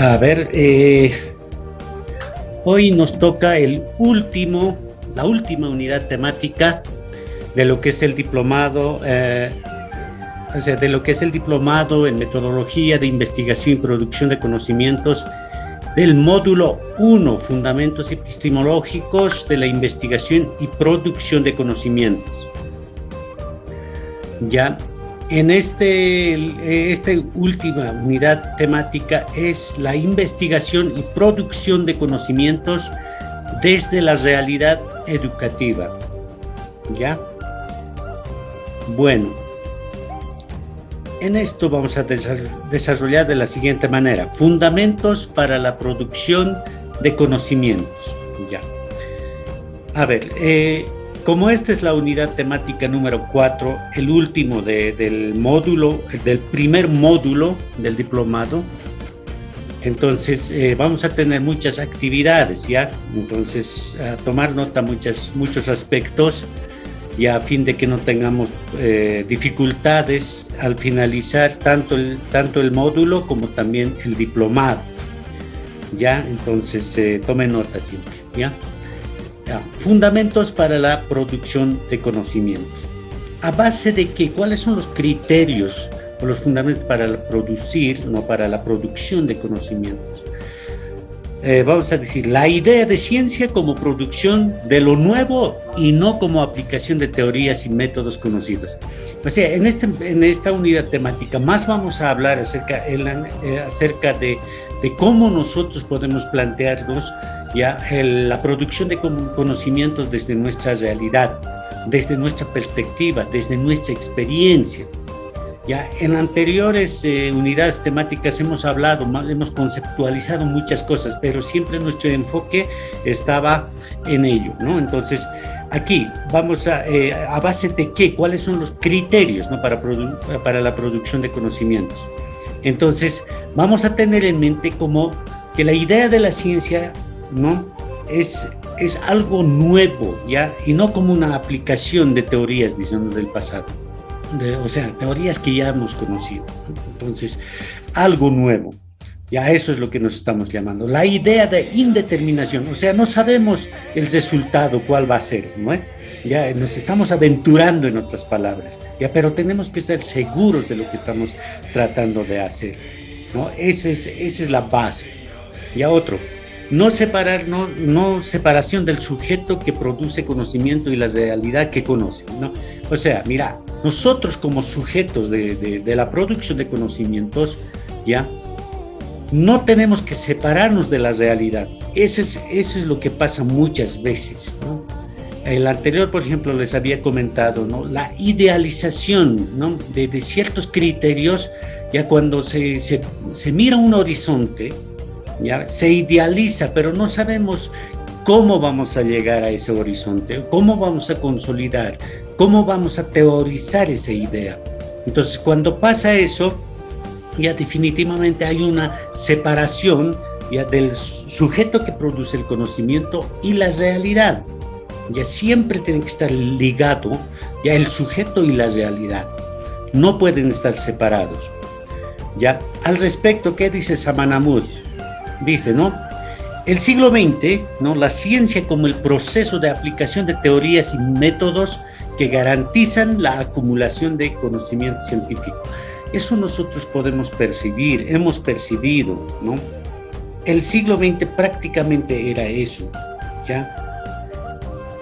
A ver, hoy nos toca la última unidad temática de lo que es el diplomado, de lo que es el diplomado en metodología de investigación y producción de conocimientos del módulo 1, Fundamentos Epistemológicos de la Investigación y Producción de Conocimientos. Ya, en esta última unidad temática es la investigación y producción de conocimientos desde la realidad educativa. ¿Ya? Bueno, en esto vamos a desarrollar de la siguiente manera: fundamentos para la producción de conocimientos. Ya. A ver, como esta es la unidad temática número 4, el último del primer módulo del diplomado, entonces vamos a tener muchas actividades, ¿ya? Entonces, a tomar nota muchos aspectos, ya a fin de que no tengamos dificultades al finalizar tanto el módulo como también el diplomado, ¿ya? Entonces, tome nota siempre, ¿ya? Fundamentos para la producción de conocimientos. ¿A base de qué? ¿Cuáles son los criterios o los fundamentos para para la producción de conocimientos? Vamos a decir, la idea de ciencia como producción de lo nuevo y no como aplicación de teorías y métodos conocidos. O sea, en esta unidad temática más vamos a hablar acerca de cómo nosotros podemos plantearnos ya la producción de conocimientos desde nuestra realidad, desde nuestra perspectiva, desde nuestra experiencia. Ya en anteriores unidades temáticas hemos conceptualizado muchas cosas, pero siempre nuestro enfoque estaba en ello, ¿no? Entonces, aquí vamos a base de qué, cuáles son los criterios, ¿no? para la producción de conocimientos. Entonces, vamos a tener en mente como que la idea de la ciencia, ¿no? es algo nuevo, ¿ya? Y no como una aplicación de teorías, diciendo, del pasado. O sea, teorías que ya hemos conocido. Entonces, algo nuevo. Ya eso es lo que nos estamos llamando. La idea de indeterminación, o sea, no sabemos el resultado, cuál va a ser, ¿no? Ya nos estamos aventurando, en otras palabras, ya, pero tenemos que ser seguros de lo que estamos tratando de hacer, ¿no? Esa es la base. Ya otro, no separación del sujeto que produce conocimiento y la realidad que conoce, ¿no? O sea, mira, nosotros como sujetos de la producción de conocimientos, ya, no tenemos que separarnos de la realidad. Eso es lo que pasa muchas veces, ¿no? El anterior, por ejemplo, les había comentado, ¿no? La idealización, ¿no? de ciertos criterios, ya cuando se mira un horizonte, ya se idealiza, pero no sabemos cómo vamos a llegar a ese horizonte, cómo vamos a consolidar, cómo vamos a teorizar esa idea. Entonces, cuando pasa eso, ya definitivamente hay una separación ya del sujeto que produce el conocimiento y la realidad. Ya siempre tiene que estar ligado ya el sujeto y la realidad. No pueden estar separados. Ya, al respecto, ¿qué dice Samanamud? Dice, ¿no? El siglo XX, ¿no? La ciencia como el proceso de aplicación de teorías y métodos que garantizan la acumulación de conocimiento científico. Eso nosotros podemos percibir, hemos percibido, ¿no? El siglo XX prácticamente era eso, ¿ya?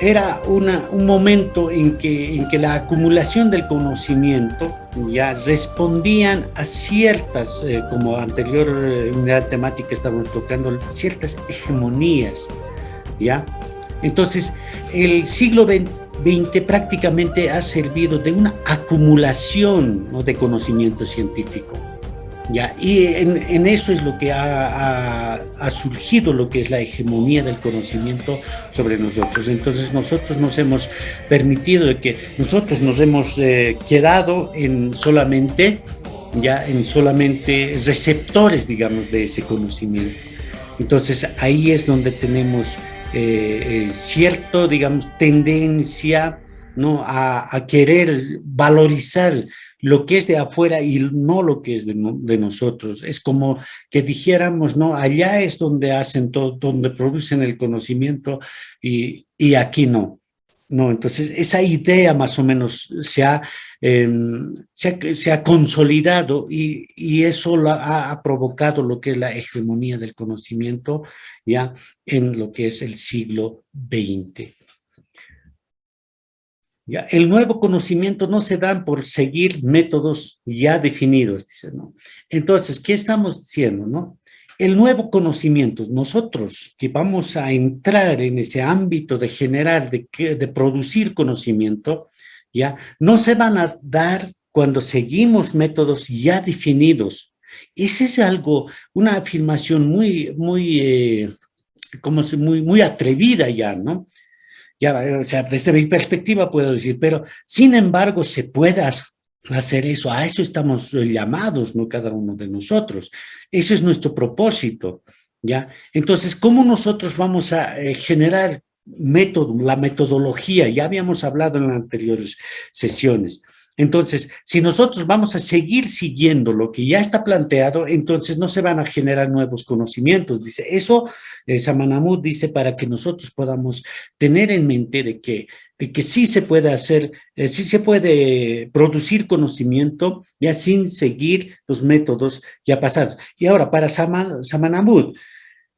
Era un momento en que la acumulación del conocimiento ya respondían a ciertas, como anterior unidad temática estábamos tocando, ciertas hegemonías, ¿ya? Entonces, el siglo XX prácticamente ha servido de una acumulación, ¿no? de conocimiento científico, ¿ya? Y en eso es lo que ha surgido lo que es la hegemonía del conocimiento sobre nosotros. Entonces nosotros nos hemos permitido nosotros nos hemos quedado en solamente receptores, digamos, de ese conocimiento. Entonces ahí es donde tenemos cierto, digamos, tendencia, ¿no? a querer valorizar lo que es de afuera y no lo que es de nosotros. Es como que dijéramos, ¿no? Allá es donde hacen todo, donde producen el conocimiento y aquí no. No, entonces esa idea más o menos se ha consolidado y eso ha provocado lo que es la hegemonía del conocimiento ya en lo que es el siglo XX. ¿Ya? El nuevo conocimiento no se da por seguir métodos ya definidos, dice, ¿no? Entonces, ¿qué estamos diciendo, no? El nuevo conocimiento, nosotros que vamos a entrar en ese ámbito de generar, de producir conocimiento, ya, no se van a dar cuando seguimos métodos ya definidos. Ese es algo, una afirmación muy atrevida ya, ¿no? Ya, o sea, desde mi perspectiva puedo decir, pero sin embargo se puede hacer eso, a eso estamos llamados, ¿no? Cada uno de nosotros. Ese es nuestro propósito, ¿ya? Entonces, ¿cómo nosotros vamos a generar método, la metodología? Ya habíamos hablado en las anteriores sesiones. Entonces, si nosotros vamos a seguir siguiendo lo que ya está planteado, entonces no se van a generar nuevos conocimientos. Dice, eso, Samanamud dice, para que nosotros podamos tener en mente de que sí se puede hacer, sí se puede producir conocimiento ya sin seguir los métodos ya pasados. Y ahora, para Samanamud,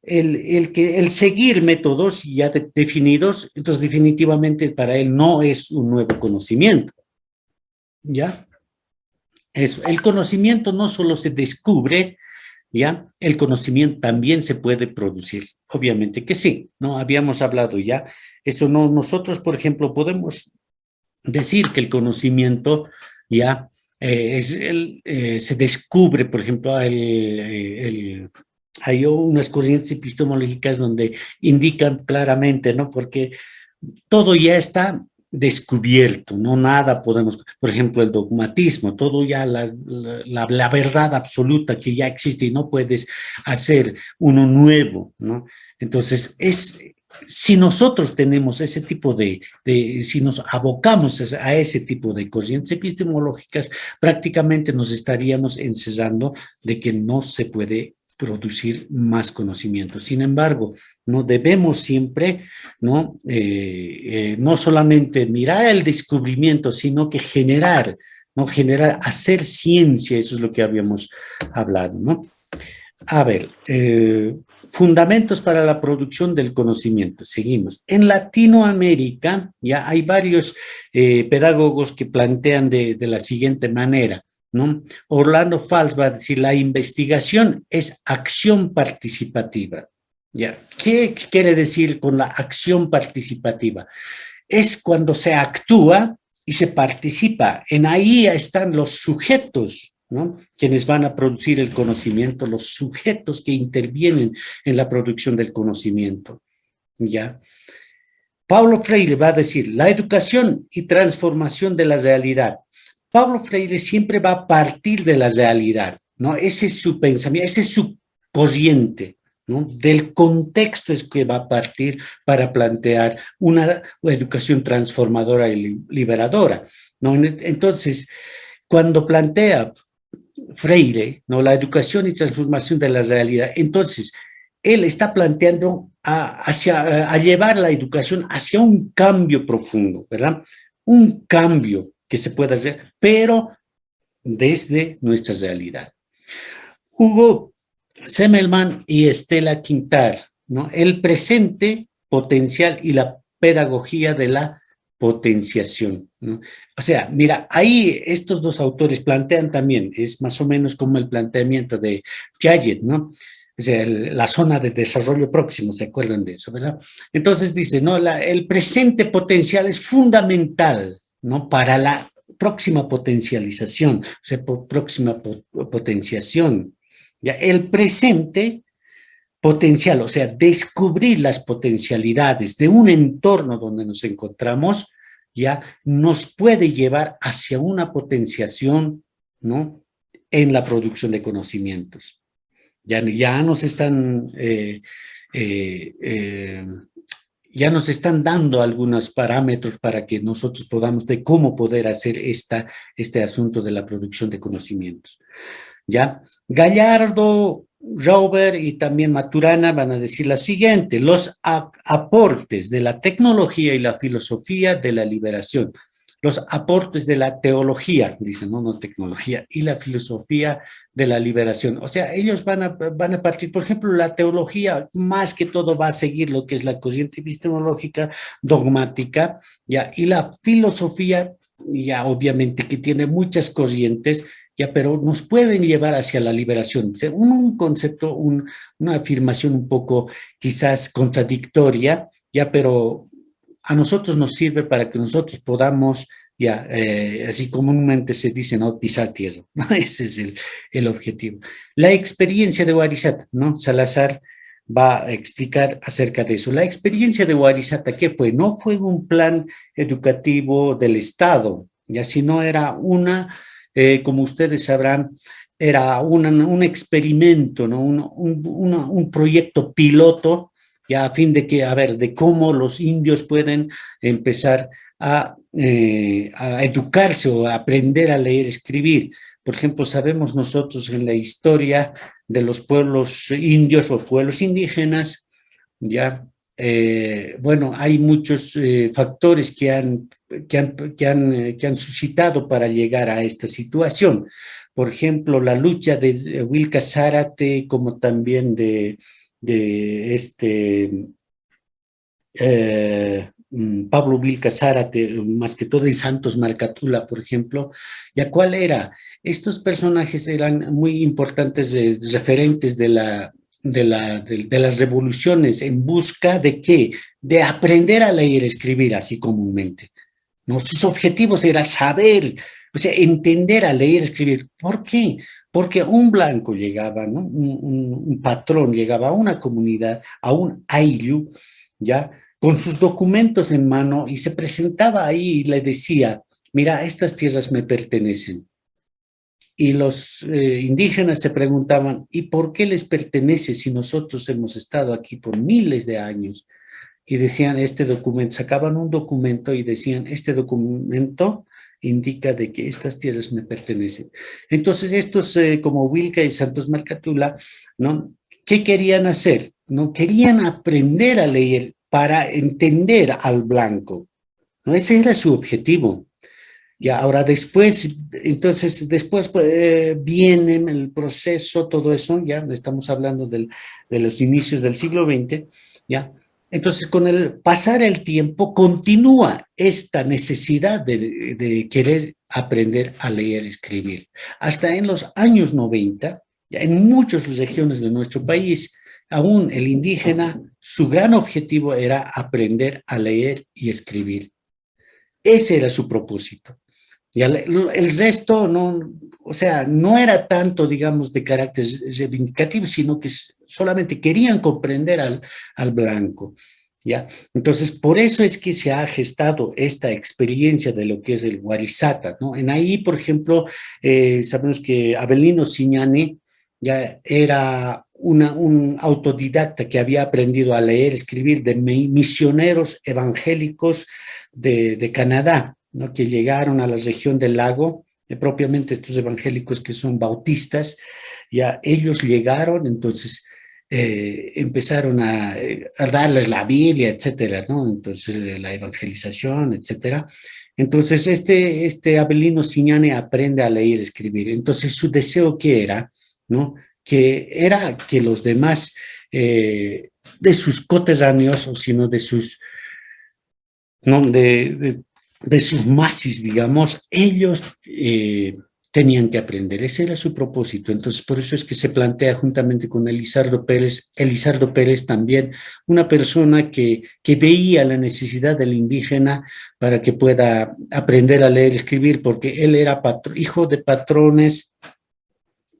el seguir métodos ya definidos, entonces definitivamente para él no es un nuevo conocimiento. ¿Ya? Eso, el conocimiento no solo se descubre, ¿ya? El conocimiento también se puede producir. Obviamente que sí, ¿no? Habíamos hablado ya. Eso no, nosotros, por ejemplo, podemos decir que el conocimiento ya se descubre, por ejemplo, hay unas corrientes epistemológicas donde indican claramente, ¿no? Porque todo ya está descubierto, no nada podemos, por ejemplo, el dogmatismo, todo ya la verdad absoluta que ya existe y no puedes hacer uno nuevo, ¿no? Entonces, si nosotros tenemos ese tipo si nos abocamos a ese tipo de corrientes epistemológicas, prácticamente nos estaríamos encerrando de que no se puede producir más conocimiento. Sin embargo, no debemos siempre, ¿no? No solamente mirar el descubrimiento, sino que generar, ¿no? Generar, hacer ciencia, eso es lo que habíamos hablado, ¿no? A ver, fundamentos para la producción del conocimiento. Seguimos. En Latinoamérica ya hay varios pedagogos que plantean de la siguiente manera, ¿no? Orlando Fals va a decir, la investigación es acción participativa. ¿Ya? ¿Qué quiere decir con la acción participativa? Es cuando se actúa y se participa. En ahí están los sujetos, ¿no? Quienes van a producir el conocimiento, los sujetos que intervienen en la producción del conocimiento. ¿Ya? Paulo Freire va a decir, la educación y transformación de la realidad. Paulo Freire siempre va a partir de la realidad, ¿no? Ese es su pensamiento, ese es su corriente, ¿no? Del contexto es que va a partir para plantear una educación transformadora y liberadora, ¿no? Entonces, cuando plantea Freire, ¿no? La educación y transformación de la realidad, entonces, él está planteando a llevar la educación hacia un cambio profundo, ¿verdad? Un cambio que se pueda hacer, pero desde nuestra realidad. Hugo Semmelman y Estela Quintar, ¿no? El presente potencial y la pedagogía de la potenciación, ¿no? O sea, mira, ahí estos dos autores plantean también, es más o menos como el planteamiento de Piaget, ¿no? O sea, la zona de desarrollo próximo, ¿se acuerdan de eso, verdad? Entonces dice, ¿no? El presente potencial es fundamental, ¿no? Para la próxima potencialización, o sea, próxima potenciación. ¿Ya? El presente potencial, o sea, descubrir las potencialidades de un entorno donde nos encontramos, ya nos puede llevar hacia una potenciación, ¿no? En la producción de conocimientos. Ya nos están ya nos están dando algunos parámetros para que nosotros podamos de cómo poder hacer este asunto de la producción de conocimientos. ¿Ya? Gallardo, Rauber y también Maturana van a decir la siguiente: los aportes de la tecnología y la filosofía de la liberación, los aportes de la teología, dicen, no, no tecnología, y la filosofía de la liberación. O sea, ellos van a partir, por ejemplo, la teología más que todo va a seguir lo que es la corriente epistemológica dogmática, ¿ya? Y la filosofía, ya obviamente que tiene muchas corrientes, ya, pero nos pueden llevar hacia la liberación. Un concepto, una afirmación un poco quizás contradictoria, ya, pero a nosotros nos sirve para que nosotros podamos, ya, así comúnmente se dice, ¿no? Pisar tierra, ¿no? Ese es el objetivo. La experiencia de Warisata, ¿no? Salazar va a explicar acerca de eso. La experiencia de Warisata, ¿qué fue? No fue un plan educativo del Estado, ya, sino era como ustedes sabrán, era un experimento, ¿no? Un proyecto piloto, ya a fin de que, a ver, de cómo los indios pueden empezar a educarse o a aprender a leer, escribir. Por ejemplo, sabemos nosotros en la historia de los pueblos indios o pueblos indígenas, ya, bueno, hay muchos factores que han suscitado para llegar a esta situación. Por ejemplo, la lucha de Wilca Zárate, como también de Pablo Vilca Zárate, más que todo en Santos Marcatula, por ejemplo. ¿Ya cuál era? Estos personajes eran muy importantes, referentes de las revoluciones, en busca de ¿qué? De aprender a leer y escribir así comúnmente, ¿no? Sus objetivos era saber, o sea, entender a leer y escribir. ¿Por qué? Porque un blanco llegaba, ¿no? Un patrón llegaba a una comunidad, a un ayllu, ¿ya? Con sus documentos en mano y se presentaba ahí y le decía, mira, estas tierras me pertenecen. Y los indígenas se preguntaban, ¿y por qué les pertenece si nosotros hemos estado aquí por miles de años? Y decían, este documento, sacaban un documento y decían, este documento indica de que estas tierras me pertenecen. Entonces, estos como Wilca y Santos Marcatula, ¿no? ¿Qué querían hacer? ¿No? Querían aprender a leer para entender al blanco, ¿no? Ese era su objetivo. Ya, ahora después, entonces después viene el proceso, todo eso, ya estamos hablando de los inicios del siglo XX, ya. Entonces con el pasar el tiempo continúa esta necesidad de querer aprender a leer y escribir. Hasta en los años 90, ya en muchas regiones de nuestro país, aún el indígena, su gran objetivo era aprender a leer y escribir. Ese era su propósito. Y el resto, no, o sea, no era tanto, digamos, de carácter reivindicativo, sino que solamente querían comprender al blanco, ¿ya? Entonces, por eso es que se ha gestado esta experiencia de lo que es el Warisata, ¿no? En ahí, por ejemplo, sabemos que Avelino Siñani ya era un autodidacta que había aprendido a leer, escribir de misioneros evangélicos de Canadá, ¿no? Que llegaron a la región del lago, propiamente estos evangélicos que son bautistas, ya ellos llegaron, entonces empezaron a darles la Biblia, etcétera, ¿no? Entonces la evangelización, etcétera. Entonces este Avelino Siñane aprende a leer y escribir. Entonces su deseo que era, ¿no? Que era que los demás de sus coterráneos, o sino de sus, ¿no? De sus masis, digamos, ellos tenían que aprender. Ese era su propósito. Entonces, por eso es que se plantea juntamente con Elizardo Pérez también, una persona que veía la necesidad del indígena para que pueda aprender a leer y escribir, porque él era hijo de patrones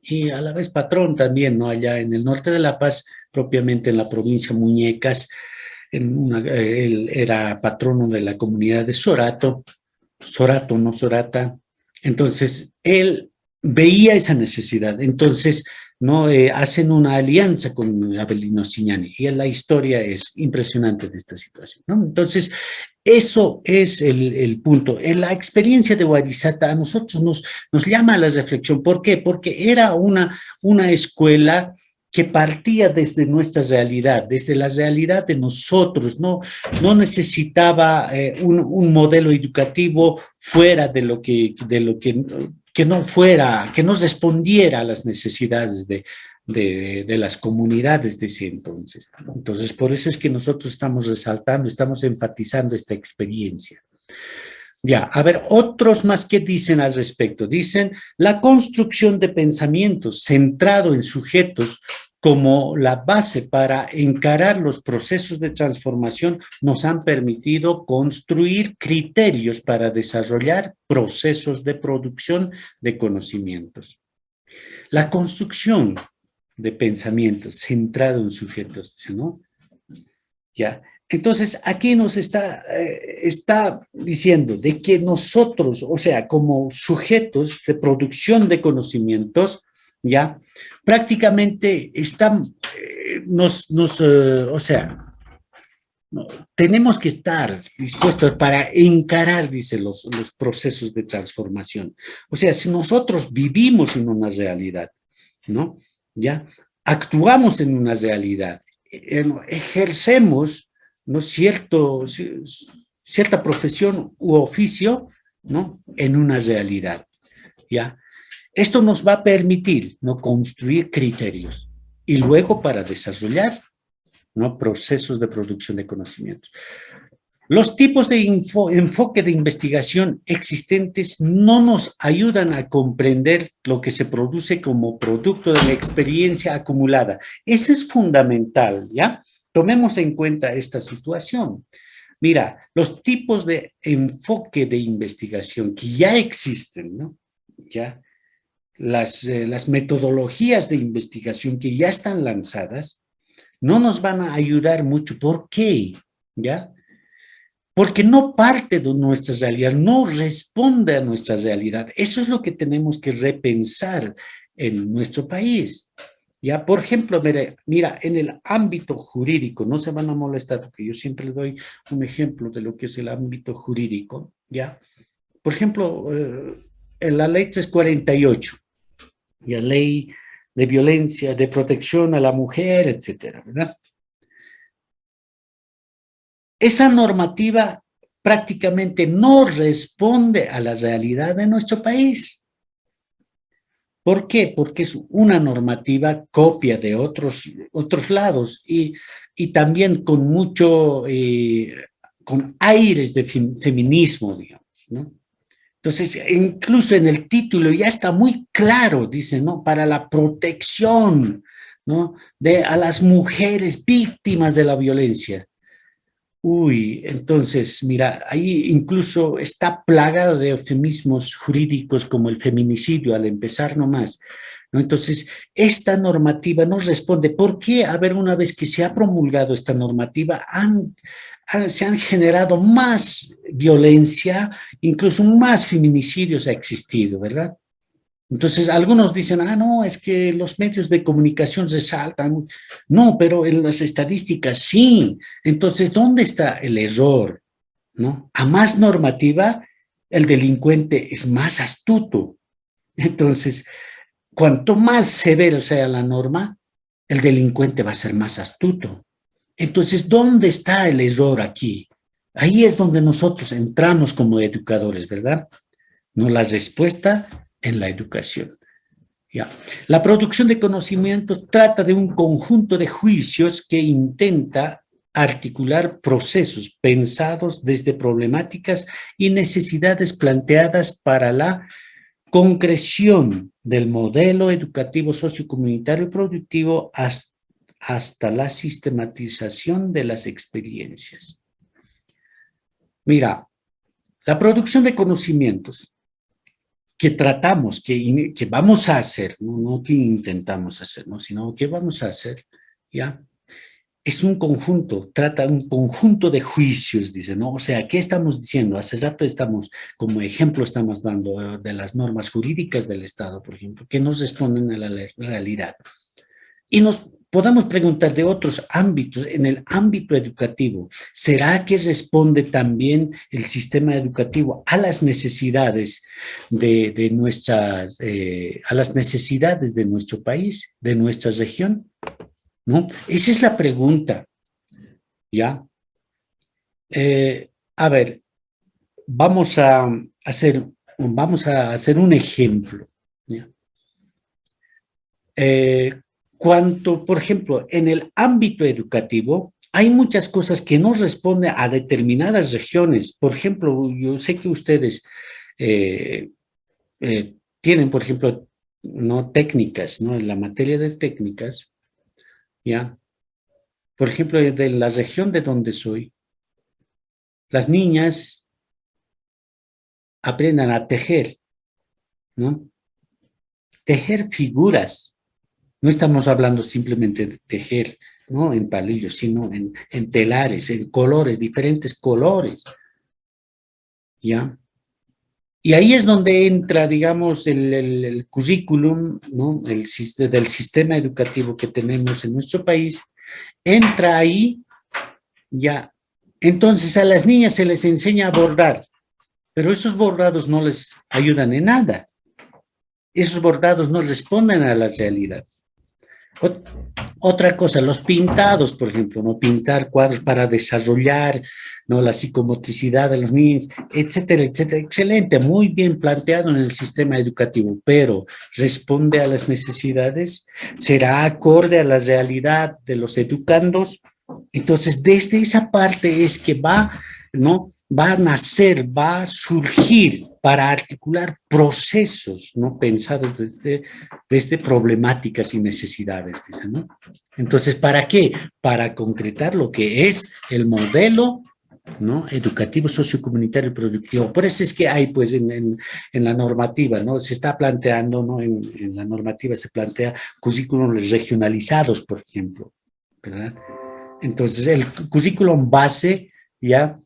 y a la vez patrón también, ¿no? Allá en el norte de La Paz, propiamente en la provincia Muñecas, él era patrono de la comunidad de Sorato, no Sorata. Entonces, él veía esa necesidad. Entonces, ¿no? Hacen una alianza con Avelino Signani y la historia es impresionante de esta situación, ¿no? Entonces, eso es el punto. En la experiencia de Warisanta a nosotros nos llama a la reflexión. ¿Por qué? Porque era una escuela que partía desde nuestra realidad, desde la realidad de nosotros, no necesitaba un modelo educativo fuera que no fuera, que no respondiera a las necesidades de las comunidades de ese entonces. Entonces, por eso es que nosotros estamos resaltando, estamos enfatizando esta experiencia. Ya, a ver, otros más que dicen al respecto. Dicen, la construcción de pensamientos centrado en sujetos como la base para encarar los procesos de transformación nos han permitido construir criterios para desarrollar procesos de producción de conocimientos. La construcción de pensamientos centrado en sujetos, ¿no? Ya. Entonces, aquí nos está diciendo de que nosotros, o sea, como sujetos de producción de conocimientos, ya, prácticamente o sea, no, tenemos que estar dispuestos para encarar, dice, los procesos de transformación. O sea, si nosotros vivimos en una realidad, ¿no? Ya, actuamos en una realidad, ejercemos, ¿no? Cierta profesión u oficio, ¿no? En una realidad, ¿ya? Esto nos va a permitir, ¿no? Construir criterios y luego para desarrollar, ¿no? Procesos de producción de conocimientos. Los tipos de enfoque de investigación existentes no nos ayudan a comprender lo que se produce como producto de la experiencia acumulada. Eso es fundamental, ¿ya? Tomemos en cuenta esta situación. Mira, los tipos de enfoque de investigación que ya existen, ¿no? Ya, las metodologías de investigación que ya están lanzadas no nos van a ayudar mucho. ¿Por qué? ¿Ya? Porque no parte de nuestra realidad, no responde a nuestra realidad. Eso es lo que tenemos que repensar en nuestro país. Ya, por ejemplo, mira, en el ámbito jurídico, no se van a molestar porque yo siempre doy un ejemplo de lo que es el ámbito jurídico, ¿ya? Por ejemplo, en la ley 348, la ley de violencia, de protección a la mujer, etcétera, ¿verdad? Esa normativa prácticamente no responde a la realidad de nuestro país. ¿Por qué? Porque es una normativa copia de otros lados y también con con aires de feminismo, digamos, ¿no? Entonces, incluso en el título ya está muy claro, dice, ¿no? Para la protección, ¿no? A las mujeres víctimas de la violencia. Uy, entonces, mira, ahí incluso está plagado de eufemismos jurídicos como el feminicidio al empezar nomás, ¿no? Entonces, esta normativa no responde. ¿Por qué? A ver, una vez que se ha promulgado esta normativa, se han generado más violencia, incluso más feminicidios ha existido, ¿verdad? Entonces, algunos dicen, no, es que los medios de comunicación resaltan. No, pero en las estadísticas sí. Entonces, ¿dónde está el error? ¿No? A más normativa, el delincuente es más astuto. Entonces, cuanto más severa sea la norma, el delincuente va a ser más astuto. Entonces, ¿dónde está el error aquí? Ahí es donde nosotros entramos como educadores, ¿verdad? No, la respuesta en la educación. ¿Ya? La producción de conocimientos trata de un conjunto de juicios que intenta articular procesos pensados desde problemáticas y necesidades planteadas para la concreción del modelo educativo sociocomunitario y productivo hasta la sistematización de las experiencias. Mira, la producción de conocimientos que tratamos, que vamos a hacer, no que intentamos hacer, ¿no? Sino que vamos a hacer, ¿ya? es un conjunto, trata un conjunto de juicios, dice, ¿no? O sea, ¿qué estamos diciendo? Hace rato estamos, como ejemplo, estamos dando de las normas jurídicas del Estado, por ejemplo, que nos responden a la realidad. Y nos podemos preguntar de otros ámbitos, en el ámbito educativo, ¿será que responde también el sistema educativo a las necesidades de nuestras, a las necesidades de nuestro país, de nuestra región? ¿No? Esa es la pregunta, ¿ya? A ver, vamos a hacer un ejemplo, ¿ya? Por ejemplo, en el ámbito educativo, hay muchas cosas que no responden a determinadas regiones. Por ejemplo, yo sé que ustedes eh, tienen, por ejemplo, ¿no? Técnicas, ¿no? En la materia de técnicas, ¿ya? Por ejemplo, de la región de donde soy, las niñas aprendan a tejer, ¿no? Tejer figuras. No estamos hablando simplemente de tejer, ¿no? En palillos, sino en telares, en colores, diferentes colores, ¿ya? Y ahí es donde entra, digamos, el currículum, ¿no? Del sistema educativo que tenemos en nuestro país, entra ahí, ya. Entonces a las niñas se les enseña a bordar, pero esos bordados no les ayudan en nada. Esos bordados no responden a la realidad. Otra cosa, los pintados, por ejemplo, ¿no? Pintar cuadros para desarrollar, ¿no? La psicomotricidad de los niños, etcétera, etcétera. Excelente, muy bien planteado en el sistema educativo, pero ¿responde a las necesidades? ¿Será acorde a la realidad de los educandos? Entonces, desde esa parte es que ¿no? Va a nacer, va a surgir para articular procesos, ¿no? Pensados desde problemáticas y necesidades, dicen, ¿no? Entonces, ¿para qué? Para concretar lo que es el modelo, ¿no? Educativo, sociocomunitario y productivo. Por eso es que hay, pues, en la normativa, ¿no? Se está planteando, ¿no? En la normativa se plantea currículos regionalizados, por ejemplo, ¿verdad? Entonces, el currículum base, ya,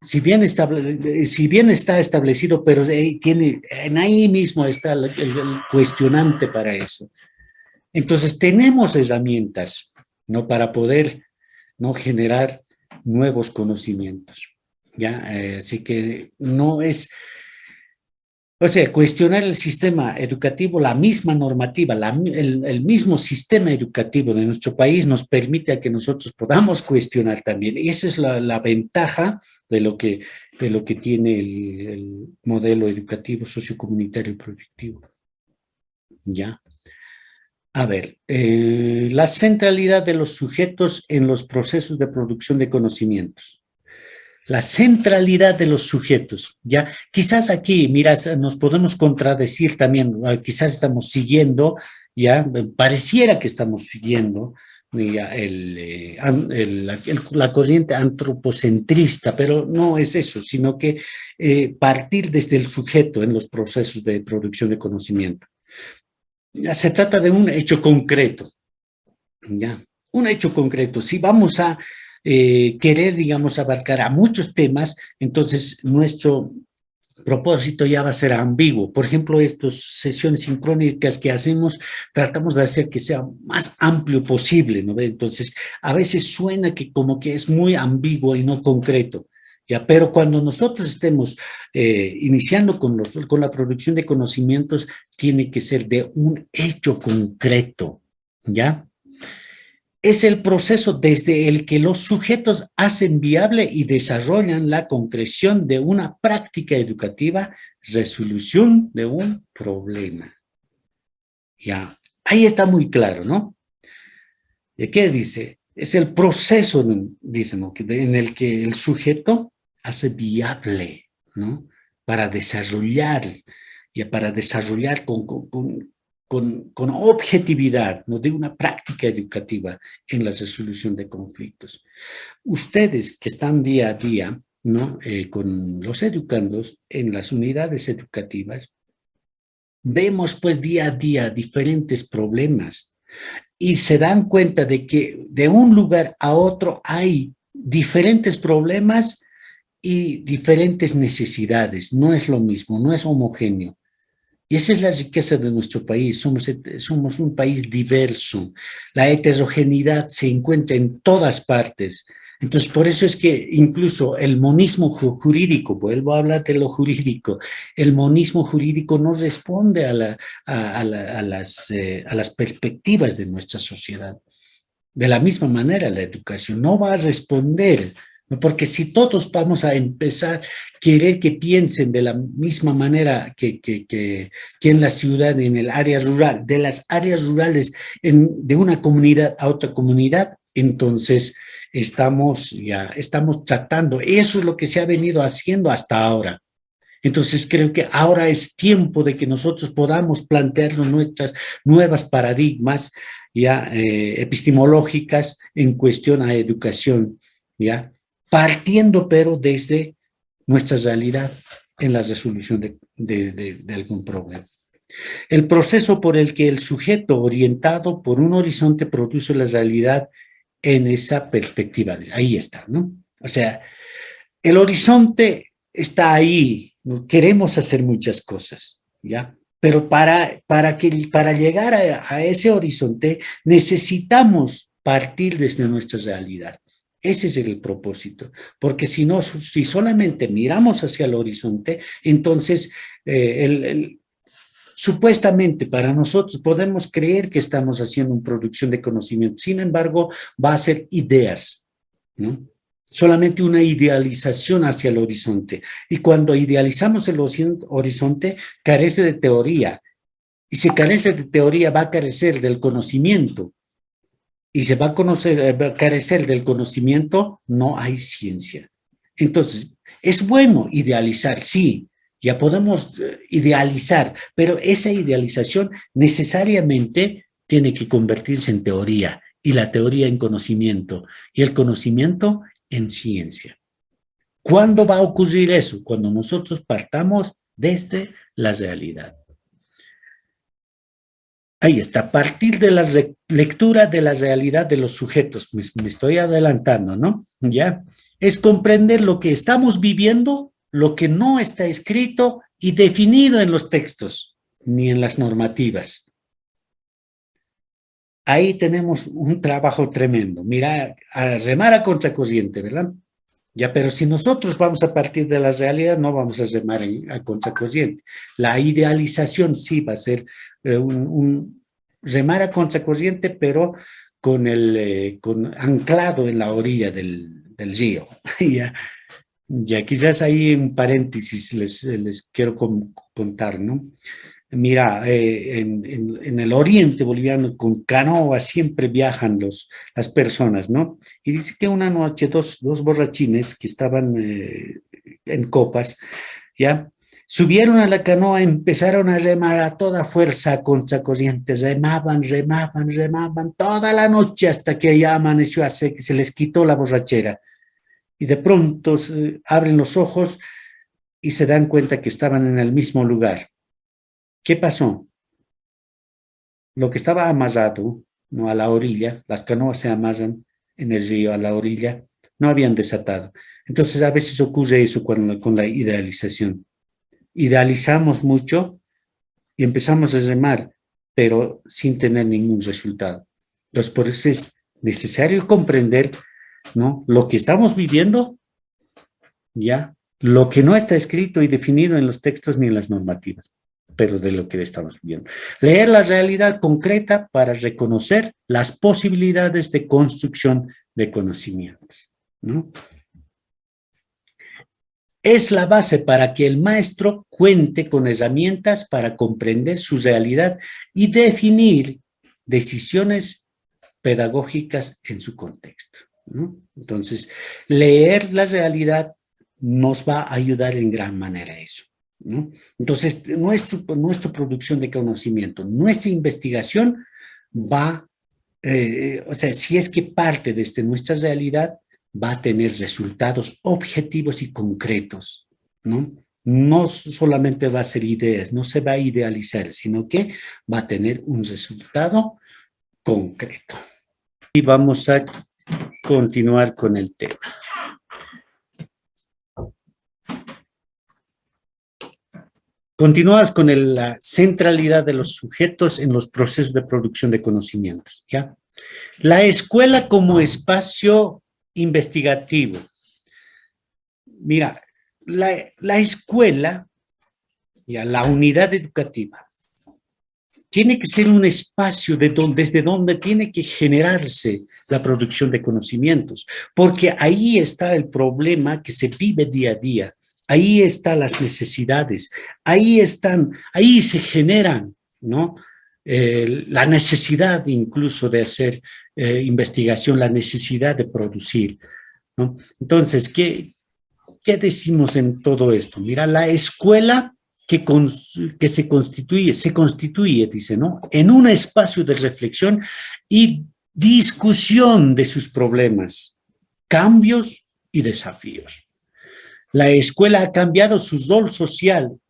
si bien está establecido, pero ahí mismo está el cuestionante para eso. Entonces, tenemos herramientas, ¿no? Para poder, ¿no? Generar nuevos conocimientos, ¿ya? Así que no es... O sea, cuestionar el sistema educativo, la misma normativa, el mismo sistema educativo de nuestro país nos permite a que nosotros podamos cuestionar también. Y esa es la ventaja de lo que tiene el modelo educativo, sociocomunitario y productivo. ¿Ya? A ver, la centralidad de los sujetos en los procesos de producción de conocimientos. La centralidad de los sujetos, ¿ya? Quizás aquí, mira, nos podemos contradecir también, quizás estamos siguiendo, ¿ya? Pareciera que estamos siguiendo ya, la corriente antropocentrista, pero no es eso, sino que partir desde el sujeto en los procesos de producción de conocimiento. Ya, se trata de un hecho concreto, ¿ya? Un hecho concreto. Si vamos a querer, digamos, abarcar a muchos temas, entonces nuestro propósito ya va a ser ambiguo. Por ejemplo, estas sesiones sincrónicas que hacemos, tratamos de hacer que sea más amplio posible, ¿no? Entonces, a veces suena que como que es muy ambiguo y no concreto, ¿ya? Pero cuando nosotros estemos iniciando con la producción de conocimientos, tiene que ser de un hecho concreto, ¿ya? Es el proceso desde el que los sujetos hacen viable y desarrollan la concreción de una práctica educativa, resolución de un problema. Ya, ahí está muy claro, ¿no? ¿Qué dice? Es el proceso, dice, ¿no? En el que el sujeto hace viable, ¿no? Para desarrollar, para desarrollar con objetividad, ¿no? De una práctica educativa en la resolución de conflictos. Ustedes que están día a día, ¿no? Con los educandos en las unidades educativas, vemos pues día a día diferentes problemas. y se dan cuenta de que de un lugar a otro hay diferentes problemas y diferentes necesidades. No es lo mismo, no es homogéneo. Y esa es la riqueza de nuestro país. Somos un país diverso. La heterogeneidad se encuentra en todas partes. Entonces, por eso es que incluso el monismo jurídico, vuelvo a hablar de lo jurídico, el monismo jurídico no responde a las perspectivas de nuestra sociedad. De la misma manera, la educación no va a responder, ¿no? Porque si todos vamos a empezar a querer que piensen de la misma manera que en la ciudad, en el área rural, de las áreas rurales, de una comunidad a otra comunidad, entonces estamos tratando, eso es lo que se ha venido haciendo hasta ahora. Entonces creo que ahora es tiempo de que nosotros podamos plantearnos nuestras nuevas paradigmas ya epistemológicas en cuestión a educación, ya partiendo pero desde nuestra realidad en la resolución de algún problema. El proceso por el que el sujeto orientado por un horizonte produce la realidad en esa perspectiva, ahí está, ¿no? O sea, el horizonte está ahí, queremos hacer muchas cosas, ¿ya? Pero para llegar a ese horizonte necesitamos partir desde nuestra realidad. Ese es el propósito, porque si no, si solamente miramos hacia el horizonte, entonces supuestamente para nosotros podemos creer que estamos haciendo una producción de conocimiento, sin embargo, va a ser ideas, ¿no? Solamente una idealización hacia el horizonte. Y cuando idealizamos el horizonte, carece de teoría. Y si carece de teoría, va a carecer del conocimiento. Y se va a carecer del conocimiento, no hay ciencia. Entonces, es bueno idealizar, sí, ya podemos idealizar, pero esa idealización necesariamente tiene que convertirse en teoría, y la teoría en conocimiento, y el conocimiento en ciencia. ¿Cuándo va a ocurrir eso? Cuando nosotros partamos desde la realidad. Ahí está, a partir de la lectura de la realidad de los sujetos, me estoy adelantando, ¿no? ¿Ya? Es comprender lo que estamos viviendo, lo que no está escrito y definido en los textos, ni en las normativas. Ahí tenemos un trabajo tremendo. Mira, a remar a contracorriente, ¿verdad? Ya, pero si nosotros vamos a partir de la realidad, no vamos a remar a contracorriente. La idealización sí va a ser remar a contracorriente, pero con anclado en la orilla del río. ya, quizás ahí un paréntesis les quiero contar, ¿no? Mira, en el oriente boliviano con canoa siempre viajan las personas, ¿no? Y dice que una noche dos borrachines que estaban en copas, ¿ya? Subieron a la canoa, empezaron a remar a toda fuerza contra corriente, remaban toda la noche hasta que ya amaneció, que se les quitó la borrachera. Y de pronto abren los ojos y se dan cuenta que estaban en el mismo lugar. ¿Qué pasó? Lo que estaba amarrado, ¿no?, a la orilla, las canoas se amarran en el río a la orilla, no habían desatado. Entonces a veces ocurre eso con la idealización. Idealizamos mucho y empezamos a remar, pero sin tener ningún resultado. Entonces por eso es necesario comprender, ¿no?, lo que estamos viviendo, ya, lo que no está escrito y definido en los textos ni en las normativas, pero de lo que estamos viendo. Leer la realidad concreta para reconocer las posibilidades de construcción de conocimientos, ¿no? Es la base para que el maestro cuente con herramientas para comprender su realidad y definir decisiones pedagógicas en su contexto, ¿no? Entonces, leer la realidad nos va a ayudar en gran manera a eso, ¿no? Entonces, nuestra producción de conocimiento, nuestra investigación va, o sea, si es que parte desde nuestra realidad, va a tener resultados objetivos y concretos, ¿no? No solamente va a ser ideas, no se va a idealizar, sino que va a tener un resultado concreto. Y vamos a continuar con el tema. Continuamos con la centralidad de los sujetos en los procesos de producción de conocimientos, ¿ya? La escuela como espacio investigativo. Mira, la escuela, ya, la unidad educativa, tiene que ser un espacio desde donde tiene que generarse la producción de conocimientos, porque ahí está el problema que se vive día a día, ahí están las necesidades, ahí se generan, ¿no? La necesidad incluso de hacer investigación, la necesidad de producir, ¿no? Entonces, ¿qué decimos en todo esto? Mira, la escuela que se constituye, dice, ¿no? En un espacio de reflexión y discusión de sus problemas, cambios y desafíos. La escuela ha cambiado su rol social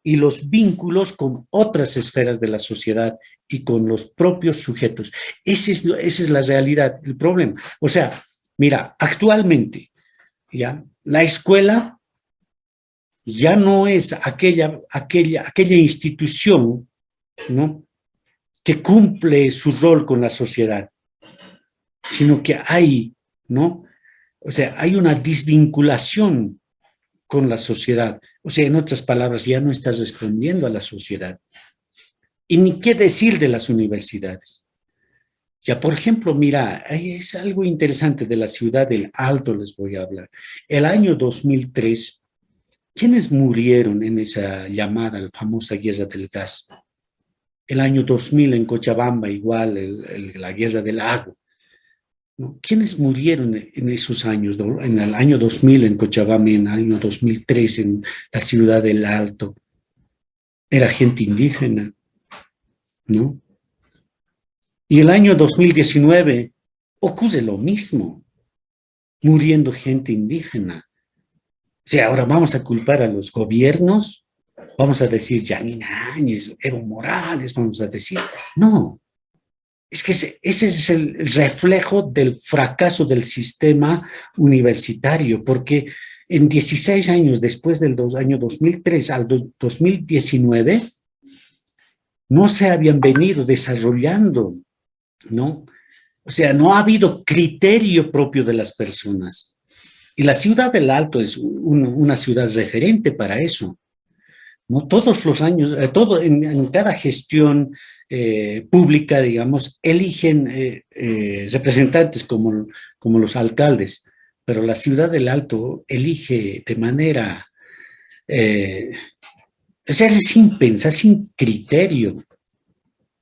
y los vínculos con otras esferas de la sociedad y con los propios sujetos. Esa es la realidad, el problema. O sea, mira, actualmente, ¿ya? La escuela ya no es aquella institución, ¿no?, que cumple su rol con la sociedad, sino que hay, ¿no? O sea, hay una desvinculación con la sociedad. O sea, en otras palabras, ya no estás respondiendo a la sociedad. Y ni qué decir de las universidades. Ya, por ejemplo, mira, es algo interesante de la ciudad del Alto, les voy a hablar. El año 2003, ¿quiénes murieron en esa llamada, la famosa guerra del gas? El año 2000 en Cochabamba, igual, la guerra del agua, ¿no? ¿Quiénes murieron en esos años? En el año 2000 en Cochabamba y en el año 2003 en la ciudad del Alto. Era gente indígena, ¿no? Y el año 2019 ocurre lo mismo, muriendo gente indígena. O sea, ahora vamos a culpar a los gobiernos, vamos a decir Yanina Áñez, Evo Morales, vamos a decir, no. Es que ese es el reflejo del fracaso del sistema universitario, porque en 16 años después del año 2003 al 2019, no se habían venido desarrollando, ¿no? O sea, no ha habido criterio propio de las personas. Y la ciudad del Alto es una ciudad referente para eso. No todos los años, en cada gestión pública, digamos, eligen representantes como los alcaldes, pero la ciudad del Alto elige de manera, o sea, sin pensar, sin criterio,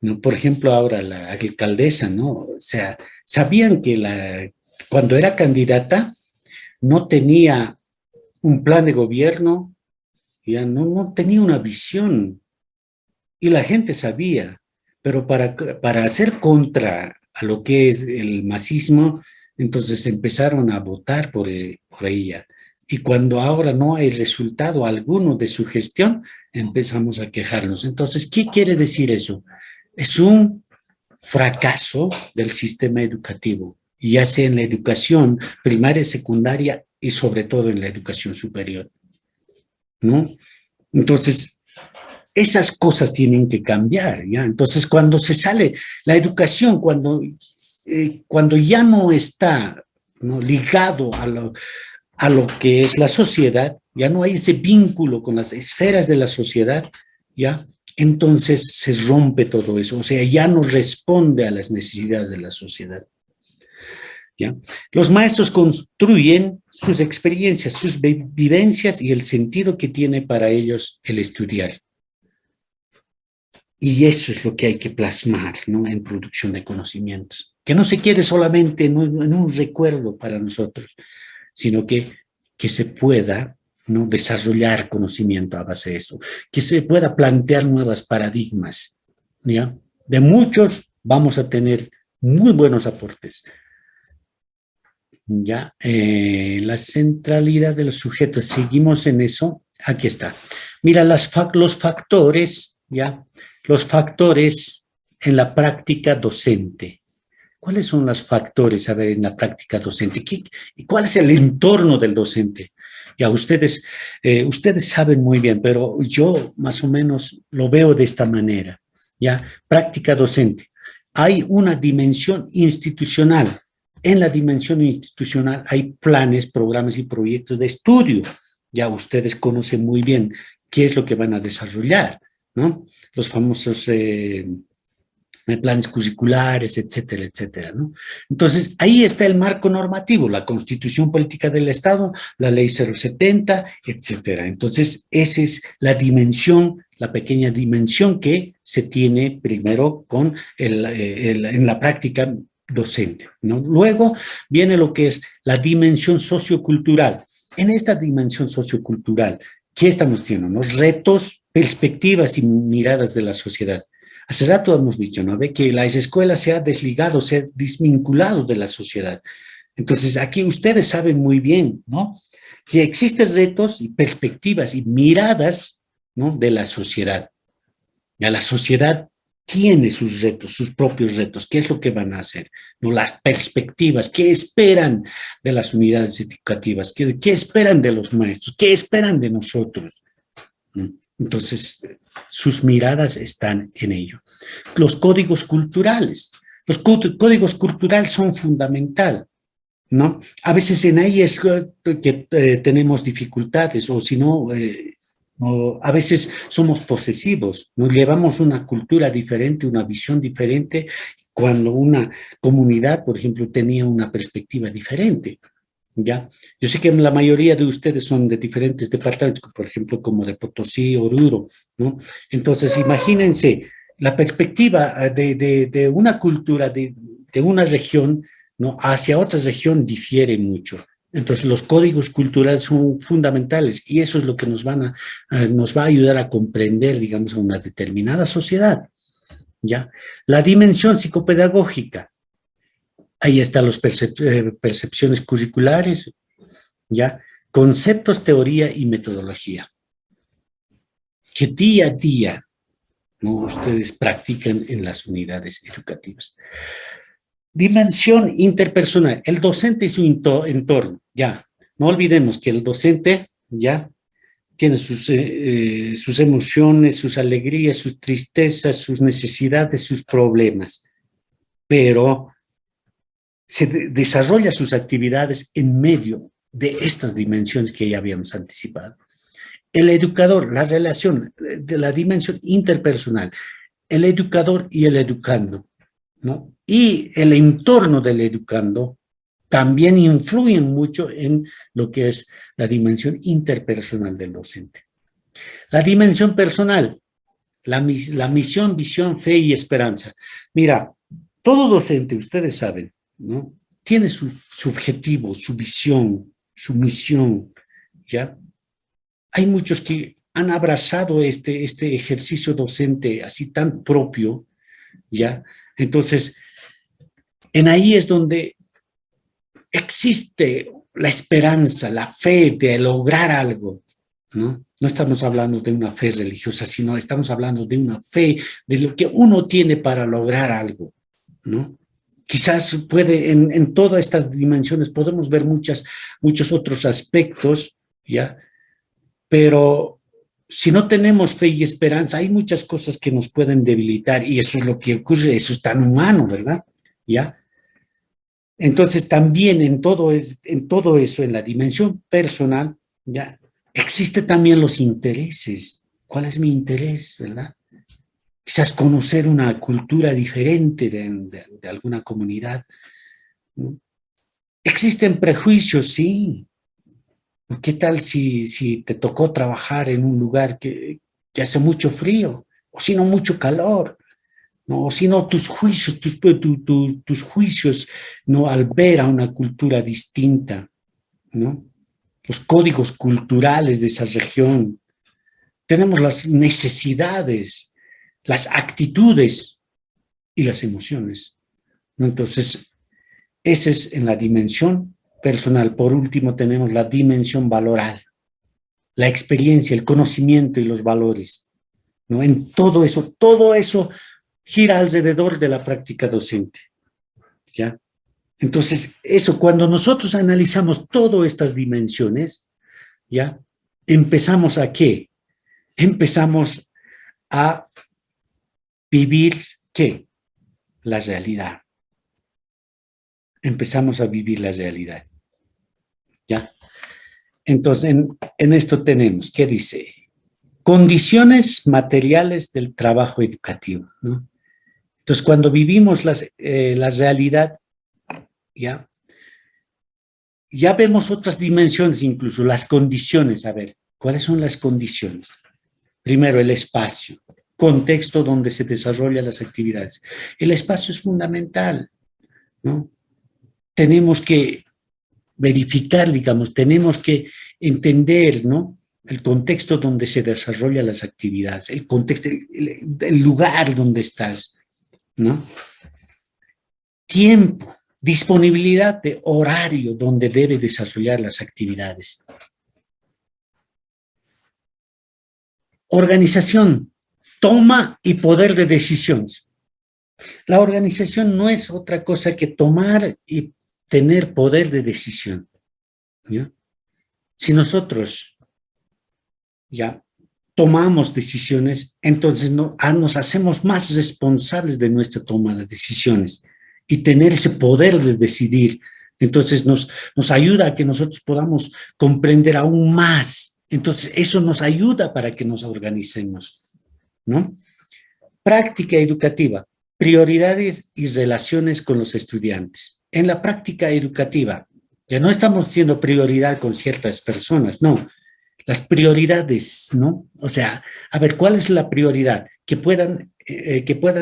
¿no? Por ejemplo, ahora la alcaldesa, ¿no? O sea, sabían que cuando era candidata no tenía un plan de gobierno, ya no tenía una visión, y la gente sabía, pero para hacer contra a lo que es el masismo, entonces empezaron a votar por ella. Y cuando ahora no hay resultado alguno de su gestión, empezamos a quejarnos. Entonces, ¿qué quiere decir eso? Es un fracaso del sistema educativo, ya sea en la educación primaria, secundaria y sobre todo en la educación superior, ¿no? Entonces, esas cosas tienen que cambiar, ¿ya? Entonces, cuando se sale la educación, cuando ya no está, ¿no?, ligado a lo que es la sociedad, ya no hay ese vínculo con las esferas de la sociedad, ¿ya? Entonces se rompe todo eso, o sea, ya no responde a las necesidades de la sociedad, ¿ya? Los maestros construyen sus experiencias, sus vivencias y el sentido que tiene para ellos el estudiar. Y eso es lo que hay que plasmar, ¿no?, en producción de conocimientos. Que no se quede solamente en un recuerdo para nosotros, sino que se pueda, ¿no?, desarrollar conocimiento a base de eso. Que se pueda plantear nuevos paradigmas, ¿ya? De muchos vamos a tener muy buenos aportes. ¿Ya? La centralidad de los sujetos, seguimos en eso. Aquí está. Mira, los factores, ¿ya? Los factores en la práctica docente. ¿Cuáles son los factores, a ver, en la práctica docente? ¿Cuál es el entorno del docente? Ya ustedes saben muy bien, pero yo más o menos lo veo de esta manera. Ya, práctica docente. Hay una dimensión institucional. En la dimensión institucional hay planes, programas y proyectos de estudio. Ya ustedes conocen muy bien qué es lo que van a desarrollar, ¿no? Los famosos planes curriculares, etcétera, etcétera, ¿no? Entonces, ahí está el marco normativo, la Constitución Política del Estado, la Ley 070, etcétera. Entonces, esa es la dimensión, la pequeña dimensión que se tiene primero con en la práctica docente, ¿no? Luego viene lo que es la dimensión sociocultural. En esta dimensión sociocultural, ¿qué estamos teniendo? Los retos, perspectivas y miradas de la sociedad. Hace rato hemos dicho, ¿no? Ve que las escuelas se ha desligado, se ha desvinculado de la sociedad. Entonces, aquí ustedes saben muy bien, ¿no? Que existen retos y perspectivas y miradas, ¿no? De la sociedad. Ya la sociedad tiene sus retos, sus propios retos. ¿Qué es lo que van a hacer? ¿No? Las perspectivas, ¿qué esperan de las unidades educativas? ¿Qué esperan de los maestros? ¿Qué esperan de nosotros? Entonces, sus miradas están en ello. Los códigos culturales. Los códigos culturales son fundamentales, ¿no? A veces en ahí es que tenemos dificultades, o si no, a veces somos posesivos, nos llevamos una cultura diferente, una visión diferente, cuando una comunidad, por ejemplo, tenía una perspectiva diferente. ¿Ya? Yo sé que la mayoría de ustedes son de diferentes departamentos, por ejemplo, como de Potosí, Oruro, ¿no? Entonces, imagínense, la perspectiva de una cultura, de una región, ¿no? Hacia otra región difiere mucho. Entonces, los códigos culturales son fundamentales y eso es lo que nos va a ayudar a comprender, digamos, a una determinada sociedad, ¿ya? La dimensión psicopedagógica. Ahí están las percepciones curriculares, ¿ya? Conceptos, teoría y metodología. Que día a día, ¿no? Ustedes practican en las unidades educativas. Dimensión interpersonal. El docente y su entorno, ya. No olvidemos que el docente, ya, tiene sus emociones, sus alegrías, sus tristezas, sus necesidades, sus problemas. Pero se desarrolla sus actividades en medio de estas dimensiones que ya habíamos anticipado. El educador, la relación de la dimensión interpersonal, el educador y el educando, ¿no? Y el entorno del educando también influyen mucho en lo que es la dimensión interpersonal del docente. La dimensión personal, la misión, visión, fe y esperanza. Mira, todo docente, ustedes saben, ¿no? Tiene su objetivo, su visión, su misión, ¿ya? Hay muchos que han abrazado este ejercicio docente así tan propio, ¿ya? Entonces, en ahí es donde existe la esperanza, la fe de lograr algo, ¿no? No estamos hablando de una fe religiosa, sino estamos hablando de una fe de lo que uno tiene para lograr algo, ¿no? Quizás en todas estas dimensiones podemos ver muchos otros aspectos, ¿ya? Pero si no tenemos fe y esperanza, hay muchas cosas que nos pueden debilitar y eso es lo que ocurre, eso es tan humano, ¿verdad? ¿Ya? Entonces también en todo eso, en la dimensión personal, ¿ya? Existe también los intereses. ¿Cuál es mi interés, verdad? Quizás conocer una cultura diferente de alguna comunidad, ¿no? Existen prejuicios, sí. ¿Qué tal si te tocó trabajar en un lugar que hace mucho frío, o si no mucho calor, ¿no? O si no tus juicios, tus juicios, ¿no? Al ver a una cultura distinta, ¿no? Los códigos culturales de esa región. Tenemos las necesidades, las actitudes y las emociones, ¿no? Entonces, esa es en la dimensión personal. Por último, tenemos la dimensión valoral, la experiencia, el conocimiento y los valores, ¿no? En todo eso gira alrededor de la práctica docente, ¿ya? Entonces, eso, cuando nosotros analizamos todas estas dimensiones, ¿ya? Empezamos a ¿qué? Empezamos a vivir, ¿qué? La realidad. Empezamos a vivir la realidad, ¿ya? Entonces, en esto tenemos, ¿qué dice? Condiciones materiales del trabajo educativo, ¿no? Entonces, cuando vivimos la realidad, ¿ya? Ya vemos otras dimensiones, incluso las condiciones. A ver, ¿cuáles son las condiciones? Primero, el espacio, contexto donde se desarrollan las actividades. El espacio es fundamental, ¿no? Tenemos que verificar, digamos, tenemos que entender, ¿no? El contexto donde se desarrollan las actividades, el contexto, el lugar donde estás, ¿no? Tiempo, disponibilidad de horario donde debe desarrollar las actividades. Organización, toma y poder de decisiones. La organización no es otra cosa que tomar y tener poder de decisión, ¿ya? Si nosotros ya tomamos decisiones, entonces nos hacemos más responsables de nuestra toma de decisiones y tener ese poder de decidir. Entonces nos ayuda a que nosotros podamos comprender aún más. Entonces eso nos ayuda para que nos organicemos, ¿no? Práctica educativa, prioridades y relaciones con los estudiantes. En la práctica educativa, ya no estamos siendo prioridad con ciertas personas, no. Las prioridades, ¿no? O sea, a ver, ¿cuál es la prioridad? Que puedan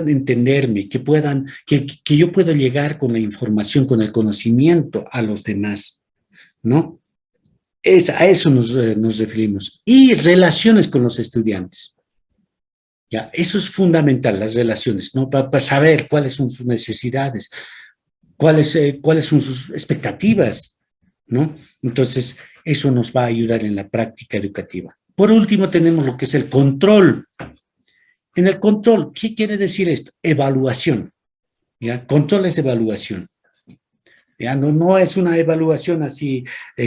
entenderme, que yo pueda llegar con la información, con el conocimiento a los demás, ¿no? A eso nos referimos. Y relaciones con los estudiantes. ¿Ya? Eso es fundamental, las relaciones, ¿no? Para saber cuáles son sus necesidades, cuáles son sus expectativas, ¿no? Entonces, eso nos va a ayudar en la práctica educativa. Por último, tenemos lo que es el control. En el control, ¿qué quiere decir esto? Evaluación, ¿ya? Control es evaluación. Ya no es una evaluación así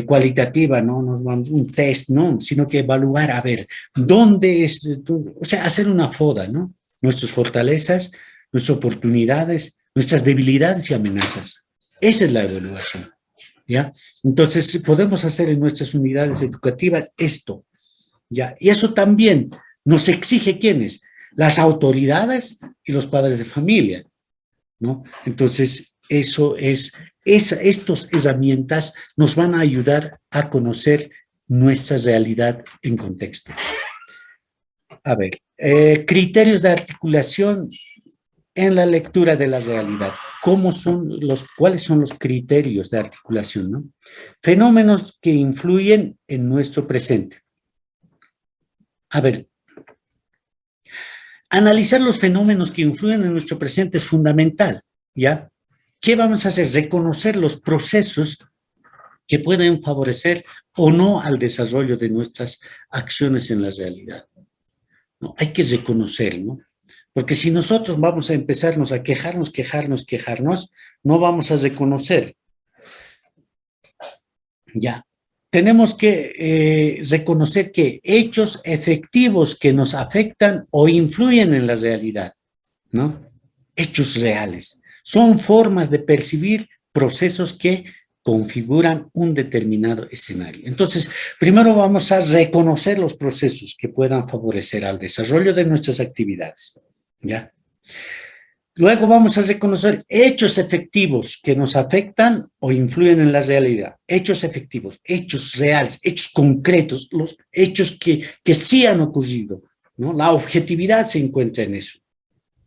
cualitativa, no nos vamos un test, no, sino que evaluar, a ver, dónde es, o sea, hacer una foda, ¿no? Nuestras fortalezas, nuestras oportunidades, nuestras debilidades y amenazas. Esa es la evaluación, ¿ya? Entonces, podemos hacer en nuestras unidades educativas esto, ¿ya? Y eso también nos exige ¿quiénes? Las autoridades y los padres de familia, ¿no? Entonces, estas herramientas nos van a ayudar a conocer nuestra realidad en contexto. A ver, criterios de articulación en la lectura de la realidad. ¿Cuáles son los criterios de articulación, ¿no? Fenómenos que influyen en nuestro presente. A ver, analizar los fenómenos que influyen en nuestro presente es fundamental, ¿ya? ¿Qué vamos a hacer? Reconocer los procesos que pueden favorecer o no al desarrollo de nuestras acciones en la realidad, ¿no? Hay que reconocer, ¿no? Porque si nosotros vamos a empezarnos a quejarnos, no vamos a reconocer. Ya. Tenemos que reconocer que hechos efectivos que nos afectan o influyen en la realidad, ¿no? Hechos reales. Son formas de percibir procesos que configuran un determinado escenario. Entonces, primero vamos a reconocer los procesos que puedan favorecer al desarrollo de nuestras actividades, ¿ya? Luego vamos a reconocer hechos efectivos que nos afectan o influyen en la realidad. Hechos efectivos, hechos reales, hechos concretos, los hechos que sí han ocurrido, ¿no? La objetividad se encuentra en eso,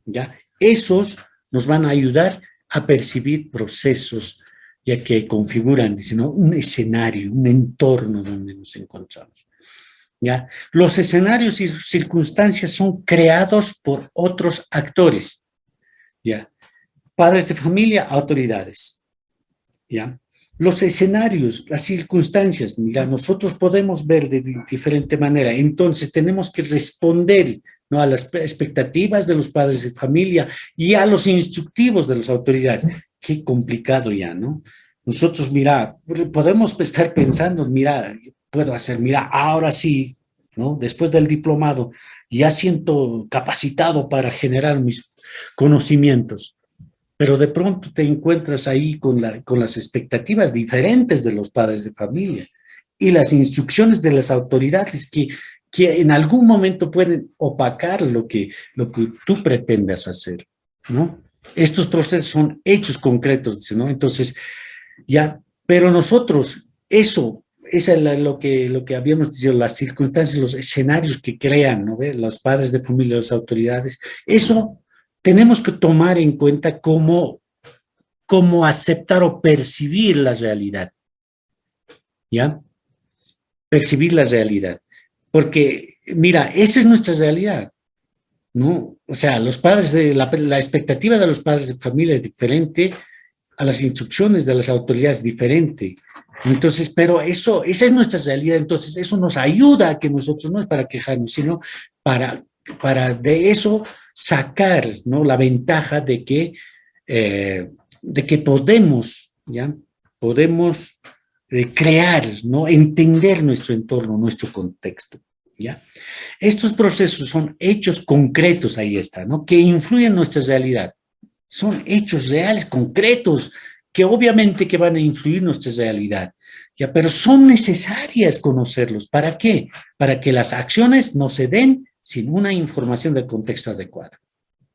¿ya? Esos nos van a ayudar a percibir procesos, ya que configuran, dicen, ¿no? Un escenario, un entorno donde nos encontramos, ¿ya? Los escenarios y circunstancias son creados por otros actores, ¿ya? Padres de familia, autoridades, ¿ya? Los escenarios, las circunstancias, mira, nosotros podemos ver de diferente manera, entonces tenemos que responder ¿no? A las expectativas de los padres de familia y a los instructivos de las autoridades. Qué complicado ya, ¿no? Nosotros, mira, podemos estar pensando, mira, puedo hacer, mira, ahora sí, ¿no? Después del diplomado, ya siento capacitado para generar mis conocimientos, pero de pronto te encuentras ahí con las expectativas diferentes de los padres de familia y las instrucciones de las autoridades que en algún momento pueden opacar lo que tú pretendas hacer, ¿no? Estos procesos son hechos concretos, ¿no? Entonces, ya, pero nosotros, eso es lo que habíamos dicho, las circunstancias, los escenarios que crean, ¿no? ¿Ve? Los padres de familia, las autoridades, eso tenemos que tomar en cuenta cómo aceptar o percibir la realidad, ¿ya? Percibir la realidad. Porque, mira, esa es nuestra realidad, ¿no? O sea, la expectativa de los padres de familia es diferente a las instrucciones de las autoridades diferente. Entonces, pero esa es nuestra realidad, entonces eso nos ayuda a que nosotros, no es para quejarnos, sino para, para de eso sacar, ¿no? La ventaja de que podemos, ¿ya? Podemos crear, ¿no? Entender nuestro entorno, nuestro contexto, ¿ya? Estos procesos son hechos concretos, ahí está, ¿no? Que influyen en nuestra realidad. Son hechos reales, concretos, que obviamente que van a influir en nuestra realidad, ¿ya? Pero son necesarias conocerlos. ¿Para qué? Para que las acciones no se den sin una información del contexto adecuado.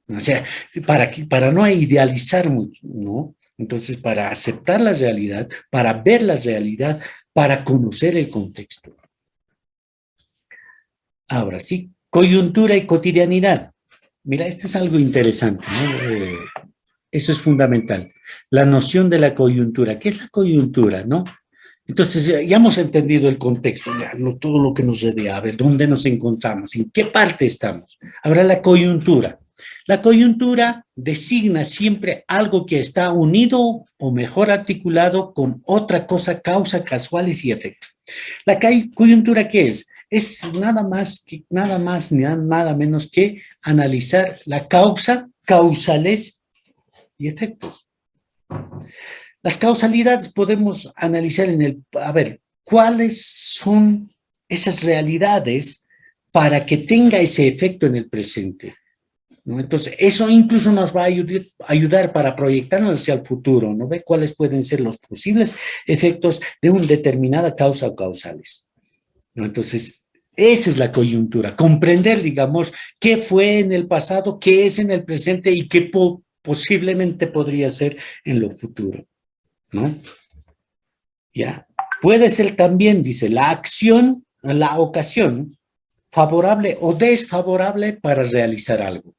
O sea, para no idealizar mucho, ¿no? Entonces, para aceptar la realidad, para ver la realidad, para conocer el contexto. Ahora sí, coyuntura y cotidianidad. Mira, esto es algo interesante, ¿no? Eso es fundamental. La noción de la coyuntura. ¿Qué es la coyuntura, no? Entonces, ya hemos entendido el contexto, ya, todo lo que nos rodea, a ver, dónde nos encontramos, en qué parte estamos. Ahora, la coyuntura. La coyuntura designa siempre algo que está unido o mejor articulado con otra cosa, causa, casuales y efectos. La coyuntura, ¿qué es? Es nada más ni nada menos que analizar la causa, causales y efectos. Las causalidades podemos analizar a ver, ¿cuáles son esas realidades para que tenga ese efecto en el presente? ¿No? Entonces, eso incluso nos va a ayudar para proyectarnos hacia el futuro, ¿no ve? ¿Cuáles pueden ser los posibles efectos de una determinada causa o causales? ¿No? Entonces, esa es la coyuntura, comprender, digamos, qué fue en el pasado, qué es en el presente y qué posiblemente podría ser en lo futuro, ¿no? Ya. Puede ser también, dice, la ocasión favorable o desfavorable para realizar algo,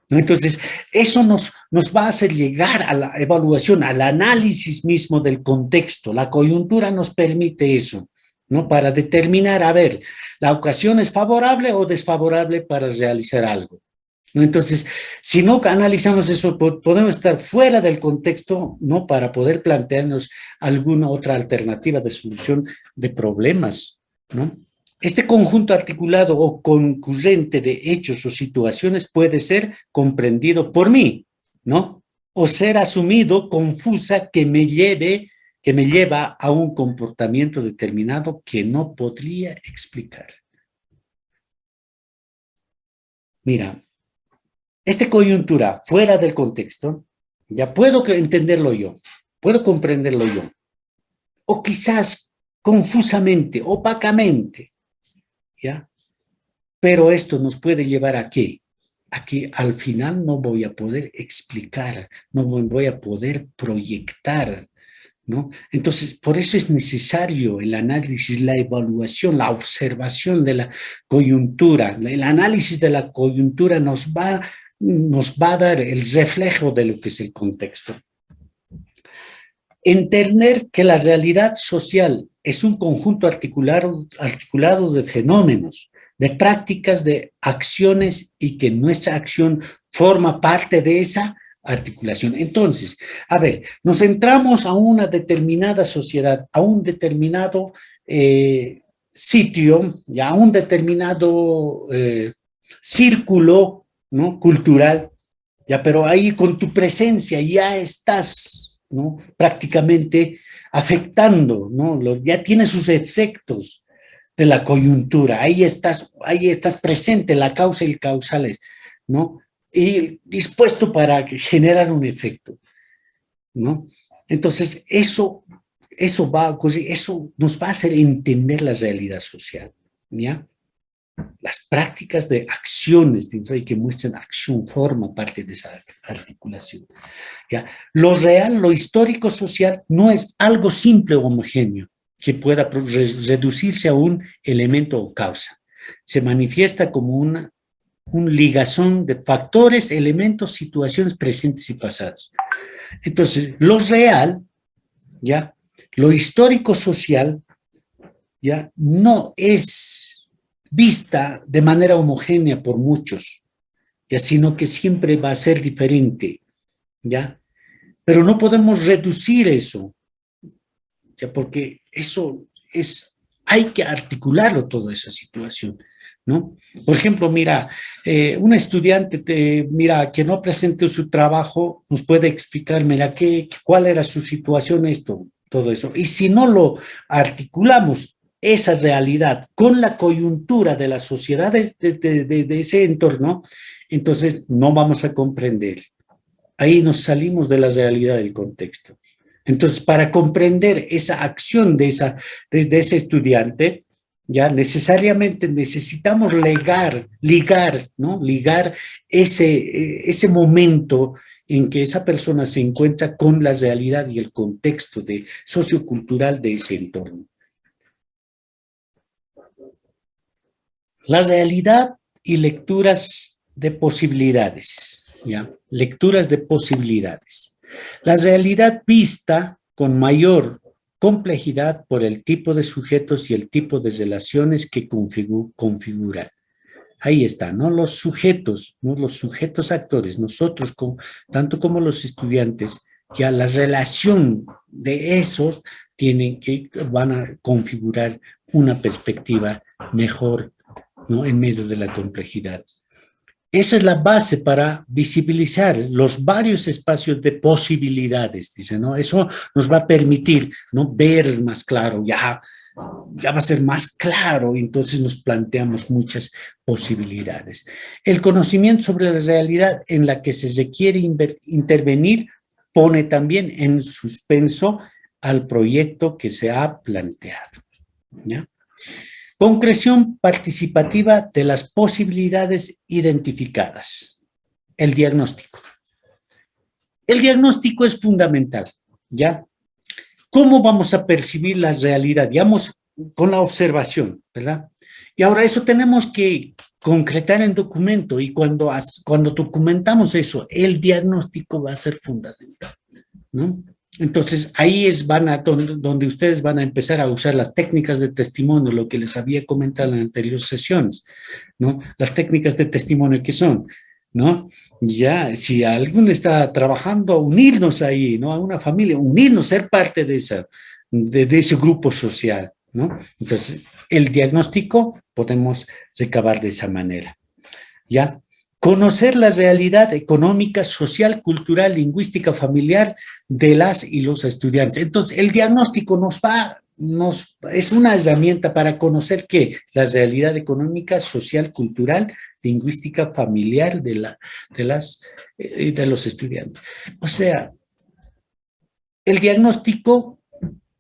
¿no? Entonces, eso nos va a hacer llegar a la evaluación, al análisis mismo del contexto. La coyuntura nos permite eso, ¿no? Para determinar, a ver, la ocasión es favorable o desfavorable para realizar algo, ¿no? Entonces, si no analizamos eso, podemos estar fuera del contexto, ¿no? Para poder plantearnos alguna otra alternativa de solución de problemas, ¿no? Este conjunto articulado o concurrente de hechos o situaciones puede ser comprendido por mí, ¿no? O ser asumido confusa que me lleva a un comportamiento determinado que no podría explicar. Mira, esta coyuntura fuera del contexto, ya puedo entenderlo yo, puedo comprenderlo yo, o quizás confusamente, opacamente, ¿ya? Pero esto nos puede llevar ¿a qué? A que al final no voy a poder explicar, no voy a poder proyectar, ¿no? Entonces, por eso es necesario el análisis, la evaluación, la observación de la coyuntura. El análisis de la coyuntura nos va a dar el reflejo de lo que es el contexto. Entender que la realidad social es un conjunto articulado de fenómenos, de prácticas, de acciones y que nuestra acción forma parte de esa articulación. Entonces, a ver, nos centramos a una determinada sociedad, a un determinado sitio, ya a un determinado círculo, ¿no?, cultural, ya, pero ahí con tu presencia ya estás, ¿no?, prácticamente afectando, ¿no?, ya tiene sus efectos de la coyuntura, ahí estás presente, la causa y el causales, ¿no?, y dispuesto para generar un efecto, ¿no? Entonces, eso va a ocurrir, eso nos va a hacer entender la realidad social, ¿ya? Las prácticas de acciones dentro y que muestran acción forma parte de esa articulación, ¿ya? Lo real, lo histórico social no es algo simple o homogéneo que pueda reducirse a un elemento o causa. Se manifiesta como una ligazón de factores, elementos, situaciones presentes y pasados. Entonces, lo real, ¿ya?, lo histórico social, ¿ya?, no es vista de manera homogénea por muchos, ¿ya?, sino que siempre va a ser diferente, ¿ya? Pero no podemos reducir eso, ¿ya?, porque eso hay que articularlo toda esa situación, ¿no? Por ejemplo, mira, un estudiante, mira, que no presente su trabajo, nos puede explicar, mira, cuál era su situación, todo eso. Y si no lo articulamos, esa realidad con la coyuntura de la sociedad de ese entorno, entonces no vamos a comprender. Ahí nos salimos de la realidad del contexto. Entonces, para comprender esa acción de ese estudiante, ya necesariamente necesitamos ligar, ¿no?, ligar ese momento en que esa persona se encuentra con la realidad y el contexto sociocultural de ese entorno. La realidad y lecturas de posibilidades, ¿ya? Lecturas de posibilidades. La realidad vista con mayor complejidad por el tipo de sujetos y el tipo de relaciones que configuran. Ahí está, ¿no? Los sujetos, ¿no?, los sujetos actores, nosotros, tanto como los estudiantes, ya la relación de esos van a configurar una perspectiva mejor, ¿no?, en medio de la complejidad. Esa es la base para visibilizar los varios espacios de posibilidades, dice, ¿no? Eso nos va a permitir, ¿no?, ver más claro, ya va a ser más claro, entonces nos planteamos muchas posibilidades. El conocimiento sobre la realidad en la que se requiere intervenir pone también en suspenso al proyecto que se ha planteado, ¿ya? Concreción participativa de las posibilidades identificadas. El diagnóstico. El diagnóstico es fundamental, ¿ya? ¿Cómo vamos a percibir la realidad? Digamos, con la observación, ¿verdad? Y ahora eso tenemos que concretar en documento, y cuando documentamos eso, el diagnóstico va a ser fundamental, ¿no? Entonces, ahí es donde ustedes van a empezar a usar las técnicas de testimonio, lo que les había comentado en anteriores sesiones, ¿no? Las técnicas de testimonio que son, ¿no? Ya, si alguien está trabajando, unirnos ahí, ¿no?, a una familia, unirnos, ser parte de ese grupo social, ¿no? Entonces, el diagnóstico podemos recabar de esa manera, ¿ya? Conocer la realidad económica, social, cultural, lingüística, familiar de las y los estudiantes. Entonces, el diagnóstico es una herramienta para conocer la realidad económica, social, cultural, lingüística, familiar de los estudiantes. O sea, el diagnóstico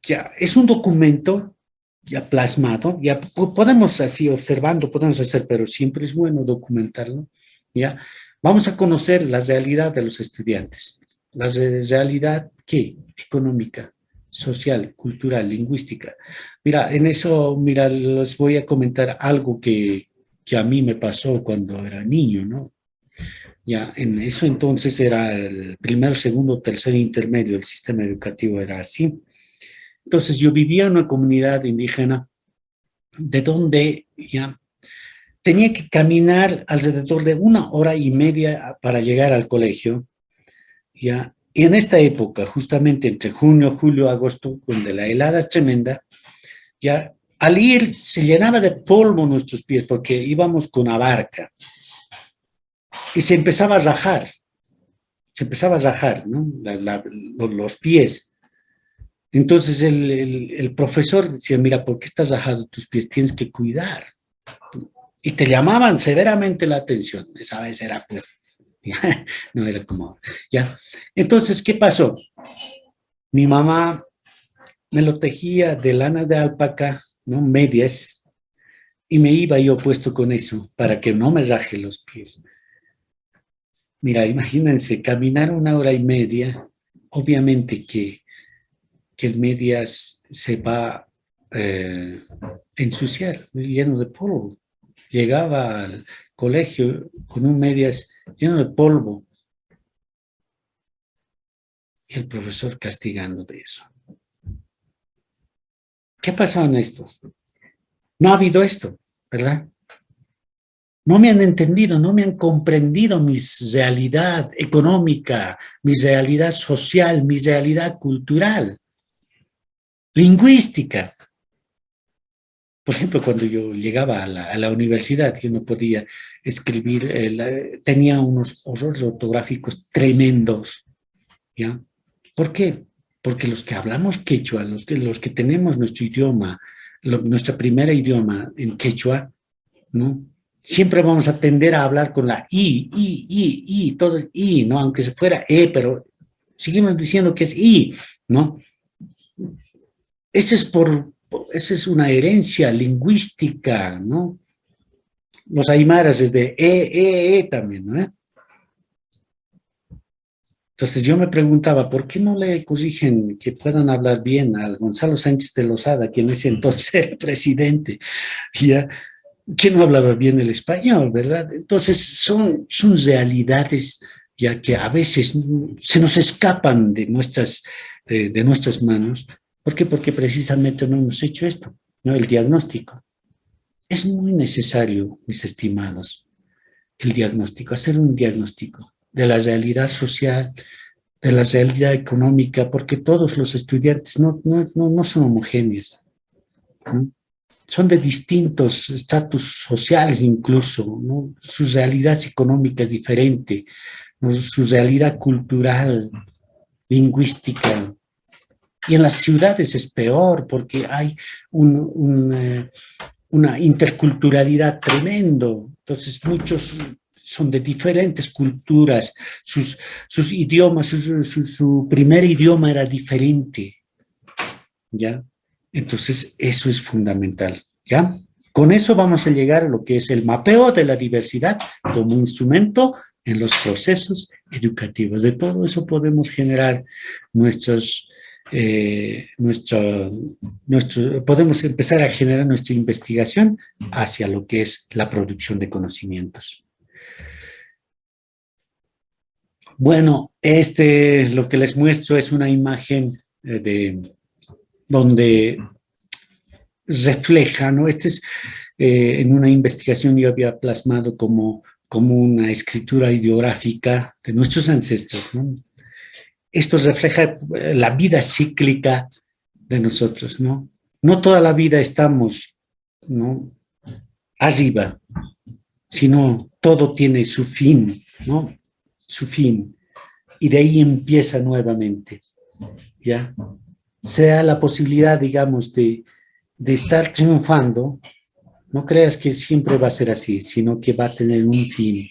ya es un documento ya plasmado, ya podemos así observando, podemos hacer, pero siempre es bueno documentarlo, ¿ya? Vamos a conocer la realidad de los estudiantes, la realidad, ¿qué? Económica, social, cultural, lingüística. Mira, les voy a comentar algo que a mí me pasó cuando era niño, ¿no? Ya, en eso entonces era el primero, segundo, tercer intermedio, el sistema educativo era así. Entonces yo vivía en una comunidad indígena de donde ya tenía que caminar alrededor de 1 hora y media para llegar al colegio, ya. Y en esta época, justamente entre junio, julio, agosto, donde la helada es tremenda, ya al ir se llenaba de polvo nuestros pies porque íbamos con abarca, y se empezaba a rajar, ¿no? Los pies. Entonces el profesor decía, mira, ¿por qué estás rajado tus pies? Tienes que cuidar. Y te llamaban severamente la atención. Esa vez era pues, no era como, ya. Entonces, ¿qué pasó? Mi mamá me lo tejía de lana de alpaca, ¿no? Medias, y me iba yo puesto con eso para que no me raje los pies. Mira, imagínense, caminar 1 hora y media, obviamente que el medias se va a ensuciar, lleno de polvo. Llegaba al colegio con un medias lleno de polvo y el profesor castigando de eso. ¿Qué ha pasado en esto? No ha habido esto, ¿verdad? No me han entendido, no me han comprendido mi realidad económica, mi realidad social, mi realidad cultural, lingüística. Por ejemplo, cuando yo llegaba a la universidad, yo no podía escribir, tenía unos errores ortográficos tremendos, ¿ya? ¿Por qué? Porque los que hablamos quechua, los que tenemos nuestro idioma, nuestro primer idioma en quechua, ¿no? Siempre vamos a tender a hablar con la todo es I, ¿no? Aunque se fuera E, pero seguimos diciendo que es I, ¿no? Esa es una herencia lingüística, ¿no? Los aymaras es de también, ¿no? Entonces yo me preguntaba, ¿por qué no le exigen que puedan hablar bien a Gonzalo Sánchez de Lozada, quien ese entonces era presidente, ya, que no hablaba bien el español, ¿verdad? Entonces son realidades ya que a veces se nos escapan de nuestras manos. ¿Por qué? Porque precisamente no hemos hecho esto, ¿no? El diagnóstico. Es muy necesario, mis estimados, el diagnóstico, hacer un diagnóstico de la realidad social, de la realidad económica, porque todos los estudiantes no son homogéneos, ¿no? Son de distintos estatus sociales incluso, ¿no? Su realidad económica es diferente, ¿no? Su realidad cultural, lingüística. Y en las ciudades es peor porque hay una interculturalidad tremendo. Entonces muchos son de diferentes culturas, sus idiomas, su primer idioma era diferente, ¿ya? Entonces eso es fundamental, ¿ya? Con eso vamos a llegar a lo que es el mapeo de la diversidad como instrumento en los procesos educativos. De todo eso podemos generar podemos empezar a generar nuestra investigación hacia lo que es la producción de conocimientos. Bueno, lo que les muestro es una imagen donde refleja, ¿no? En una investigación yo había plasmado como una escritura ideográfica de nuestros ancestros, ¿no? Esto refleja la vida cíclica de nosotros, ¿no? No toda la vida estamos, ¿no?, arriba, sino todo tiene su fin, ¿no? Su fin. Y de ahí empieza nuevamente, ¿ya? Sea la posibilidad, digamos, de estar triunfando, no creas que siempre va a ser así, sino que va a tener un fin.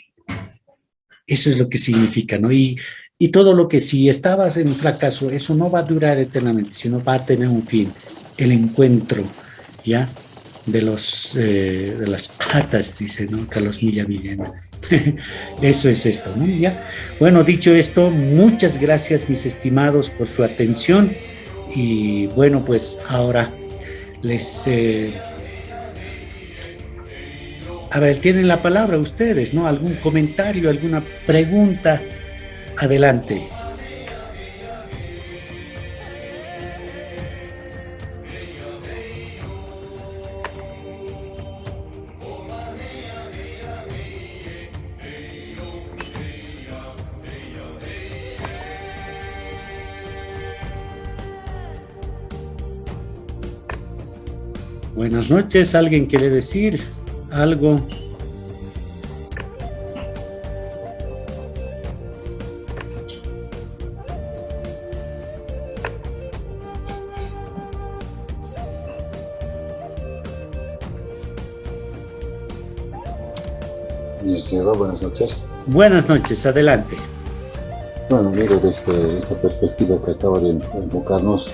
Eso es lo que significa, ¿no? Y todo lo que si estabas en fracaso, eso no va a durar eternamente, sino va a tener un fin, el encuentro, ¿ya? De las patas, dice, ¿no? Carlos Milla Villena. Eso es esto, ¿no? ¿Ya? Bueno, dicho esto, muchas gracias, mis estimados, por su atención. Y bueno, pues ahora a ver, tienen la palabra ustedes, ¿no? ¿Algún comentario, alguna pregunta? Adelante. Buenas noches, ¿alguien quiere decir algo? Licenciado, buenas noches. Buenas noches, adelante. Bueno, mire, desde esta perspectiva que acaba de enfocarnos,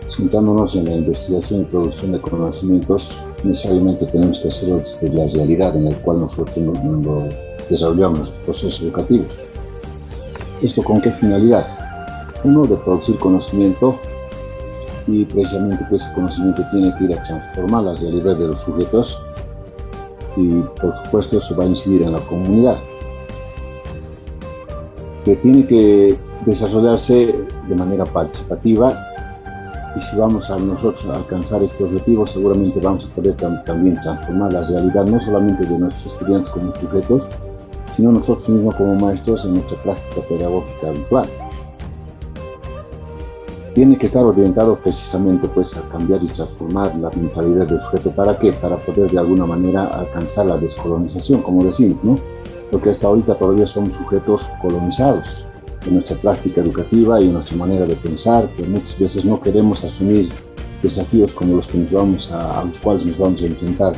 sentándonos en la investigación y producción de conocimientos, necesariamente tenemos que hacerlo desde la realidad en la cual nosotros desarrollamos nuestros procesos educativos. ¿Esto con qué finalidad? Uno, de producir conocimiento, y precisamente pues, ese conocimiento tiene que ir a transformar la realidad de los sujetos, y por supuesto eso va a incidir en la comunidad, que tiene que desarrollarse de manera participativa. Y si vamos a nosotros a alcanzar este objetivo, seguramente vamos a poder también transformar la realidad, no solamente de nuestros estudiantes como sujetos, sino nosotros mismos como maestros en nuestra práctica pedagógica habitual. Tiene que estar orientado precisamente pues, a cambiar y transformar la mentalidad del sujeto. ¿Para qué? Para poder de alguna manera alcanzar la descolonización, como decimos, ¿no? Porque hasta ahorita todavía somos sujetos colonizados en nuestra práctica educativa y en nuestra manera de pensar, que muchas veces no queremos asumir desafíos como los que a los cuales nos vamos a enfrentar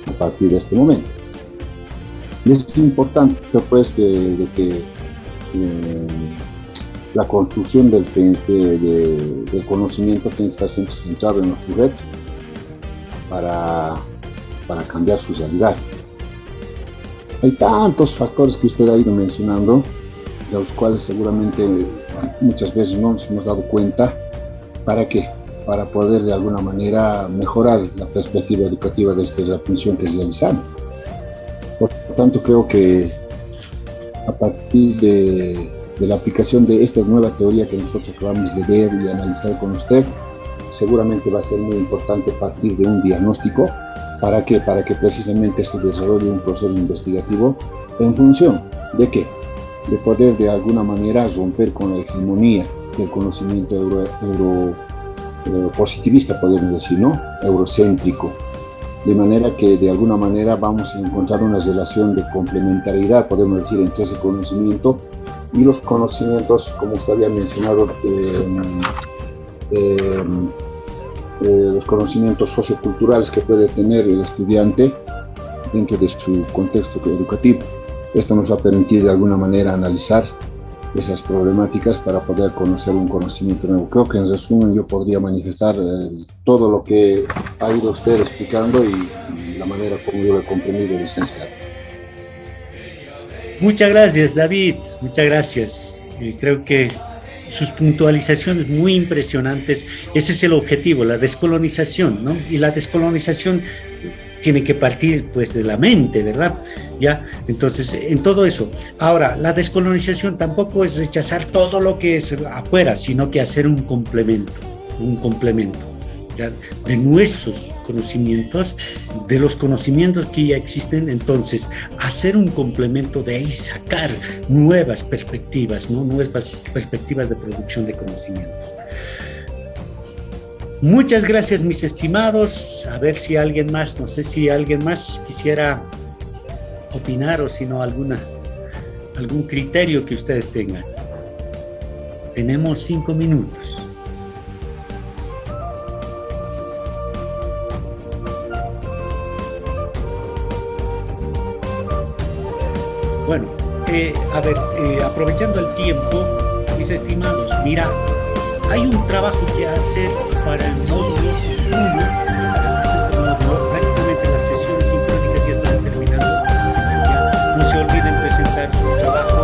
a partir de este momento. Y es importante pues de que la construcción del conocimiento tiene que estar siempre centrado en los sujetos para cambiar su realidad. Hay tantos factores que usted ha ido mencionando, de los cuales seguramente muchas veces no nos hemos dado cuenta. ¿Para qué? Para poder de alguna manera mejorar la perspectiva educativa desde la función que realizamos. Por lo tanto, creo que a partir de la aplicación de esta nueva teoría que nosotros acabamos de ver y analizar con usted, seguramente va a ser muy importante partir de un diagnóstico. ¿Para qué? Para que precisamente se desarrolle un proceso investigativo en función de qué, de poder de alguna manera romper con la hegemonía del conocimiento positivista, podemos decir, ¿no? Eurocéntrico. De manera que de alguna manera vamos a encontrar una relación de complementariedad, podemos decir, entre ese conocimiento y los conocimientos, como usted había mencionado, los conocimientos socioculturales que puede tener el estudiante dentro de su contexto educativo. Esto nos va a permitir de alguna manera analizar esas problemáticas para poder conocer un conocimiento nuevo. Creo que en resumen yo podría manifestar todo lo que ha ido usted explicando y la manera como yo lo he comprendido, licenciado. Muchas gracias, David, muchas gracias. Creo que sus puntualizaciones muy impresionantes. Ese es el objetivo, la descolonización, ¿no? Y la descolonización tiene que partir pues de la mente, ¿verdad? Ya, entonces, en todo eso. Ahora, la descolonización tampoco es rechazar todo lo que es afuera, sino que hacer un complemento, ¿ya? De nuestros conocimientos, de los conocimientos que ya existen, entonces, hacer un complemento de ahí, sacar nuevas perspectivas, ¿no? Nuevas perspectivas de producción de conocimientos. Muchas gracias, mis estimados. A ver si alguien más, no sé si alguien más quisiera opinar o si no algún criterio que ustedes tengan. Tenemos 5 minutos. Bueno, aprovechando el tiempo, mis estimados, mira, hay un trabajo que hacer para el módulo 1, prácticamente las sesiones sincrónicas ya están terminando. Ya no se olviden presentar sus trabajos.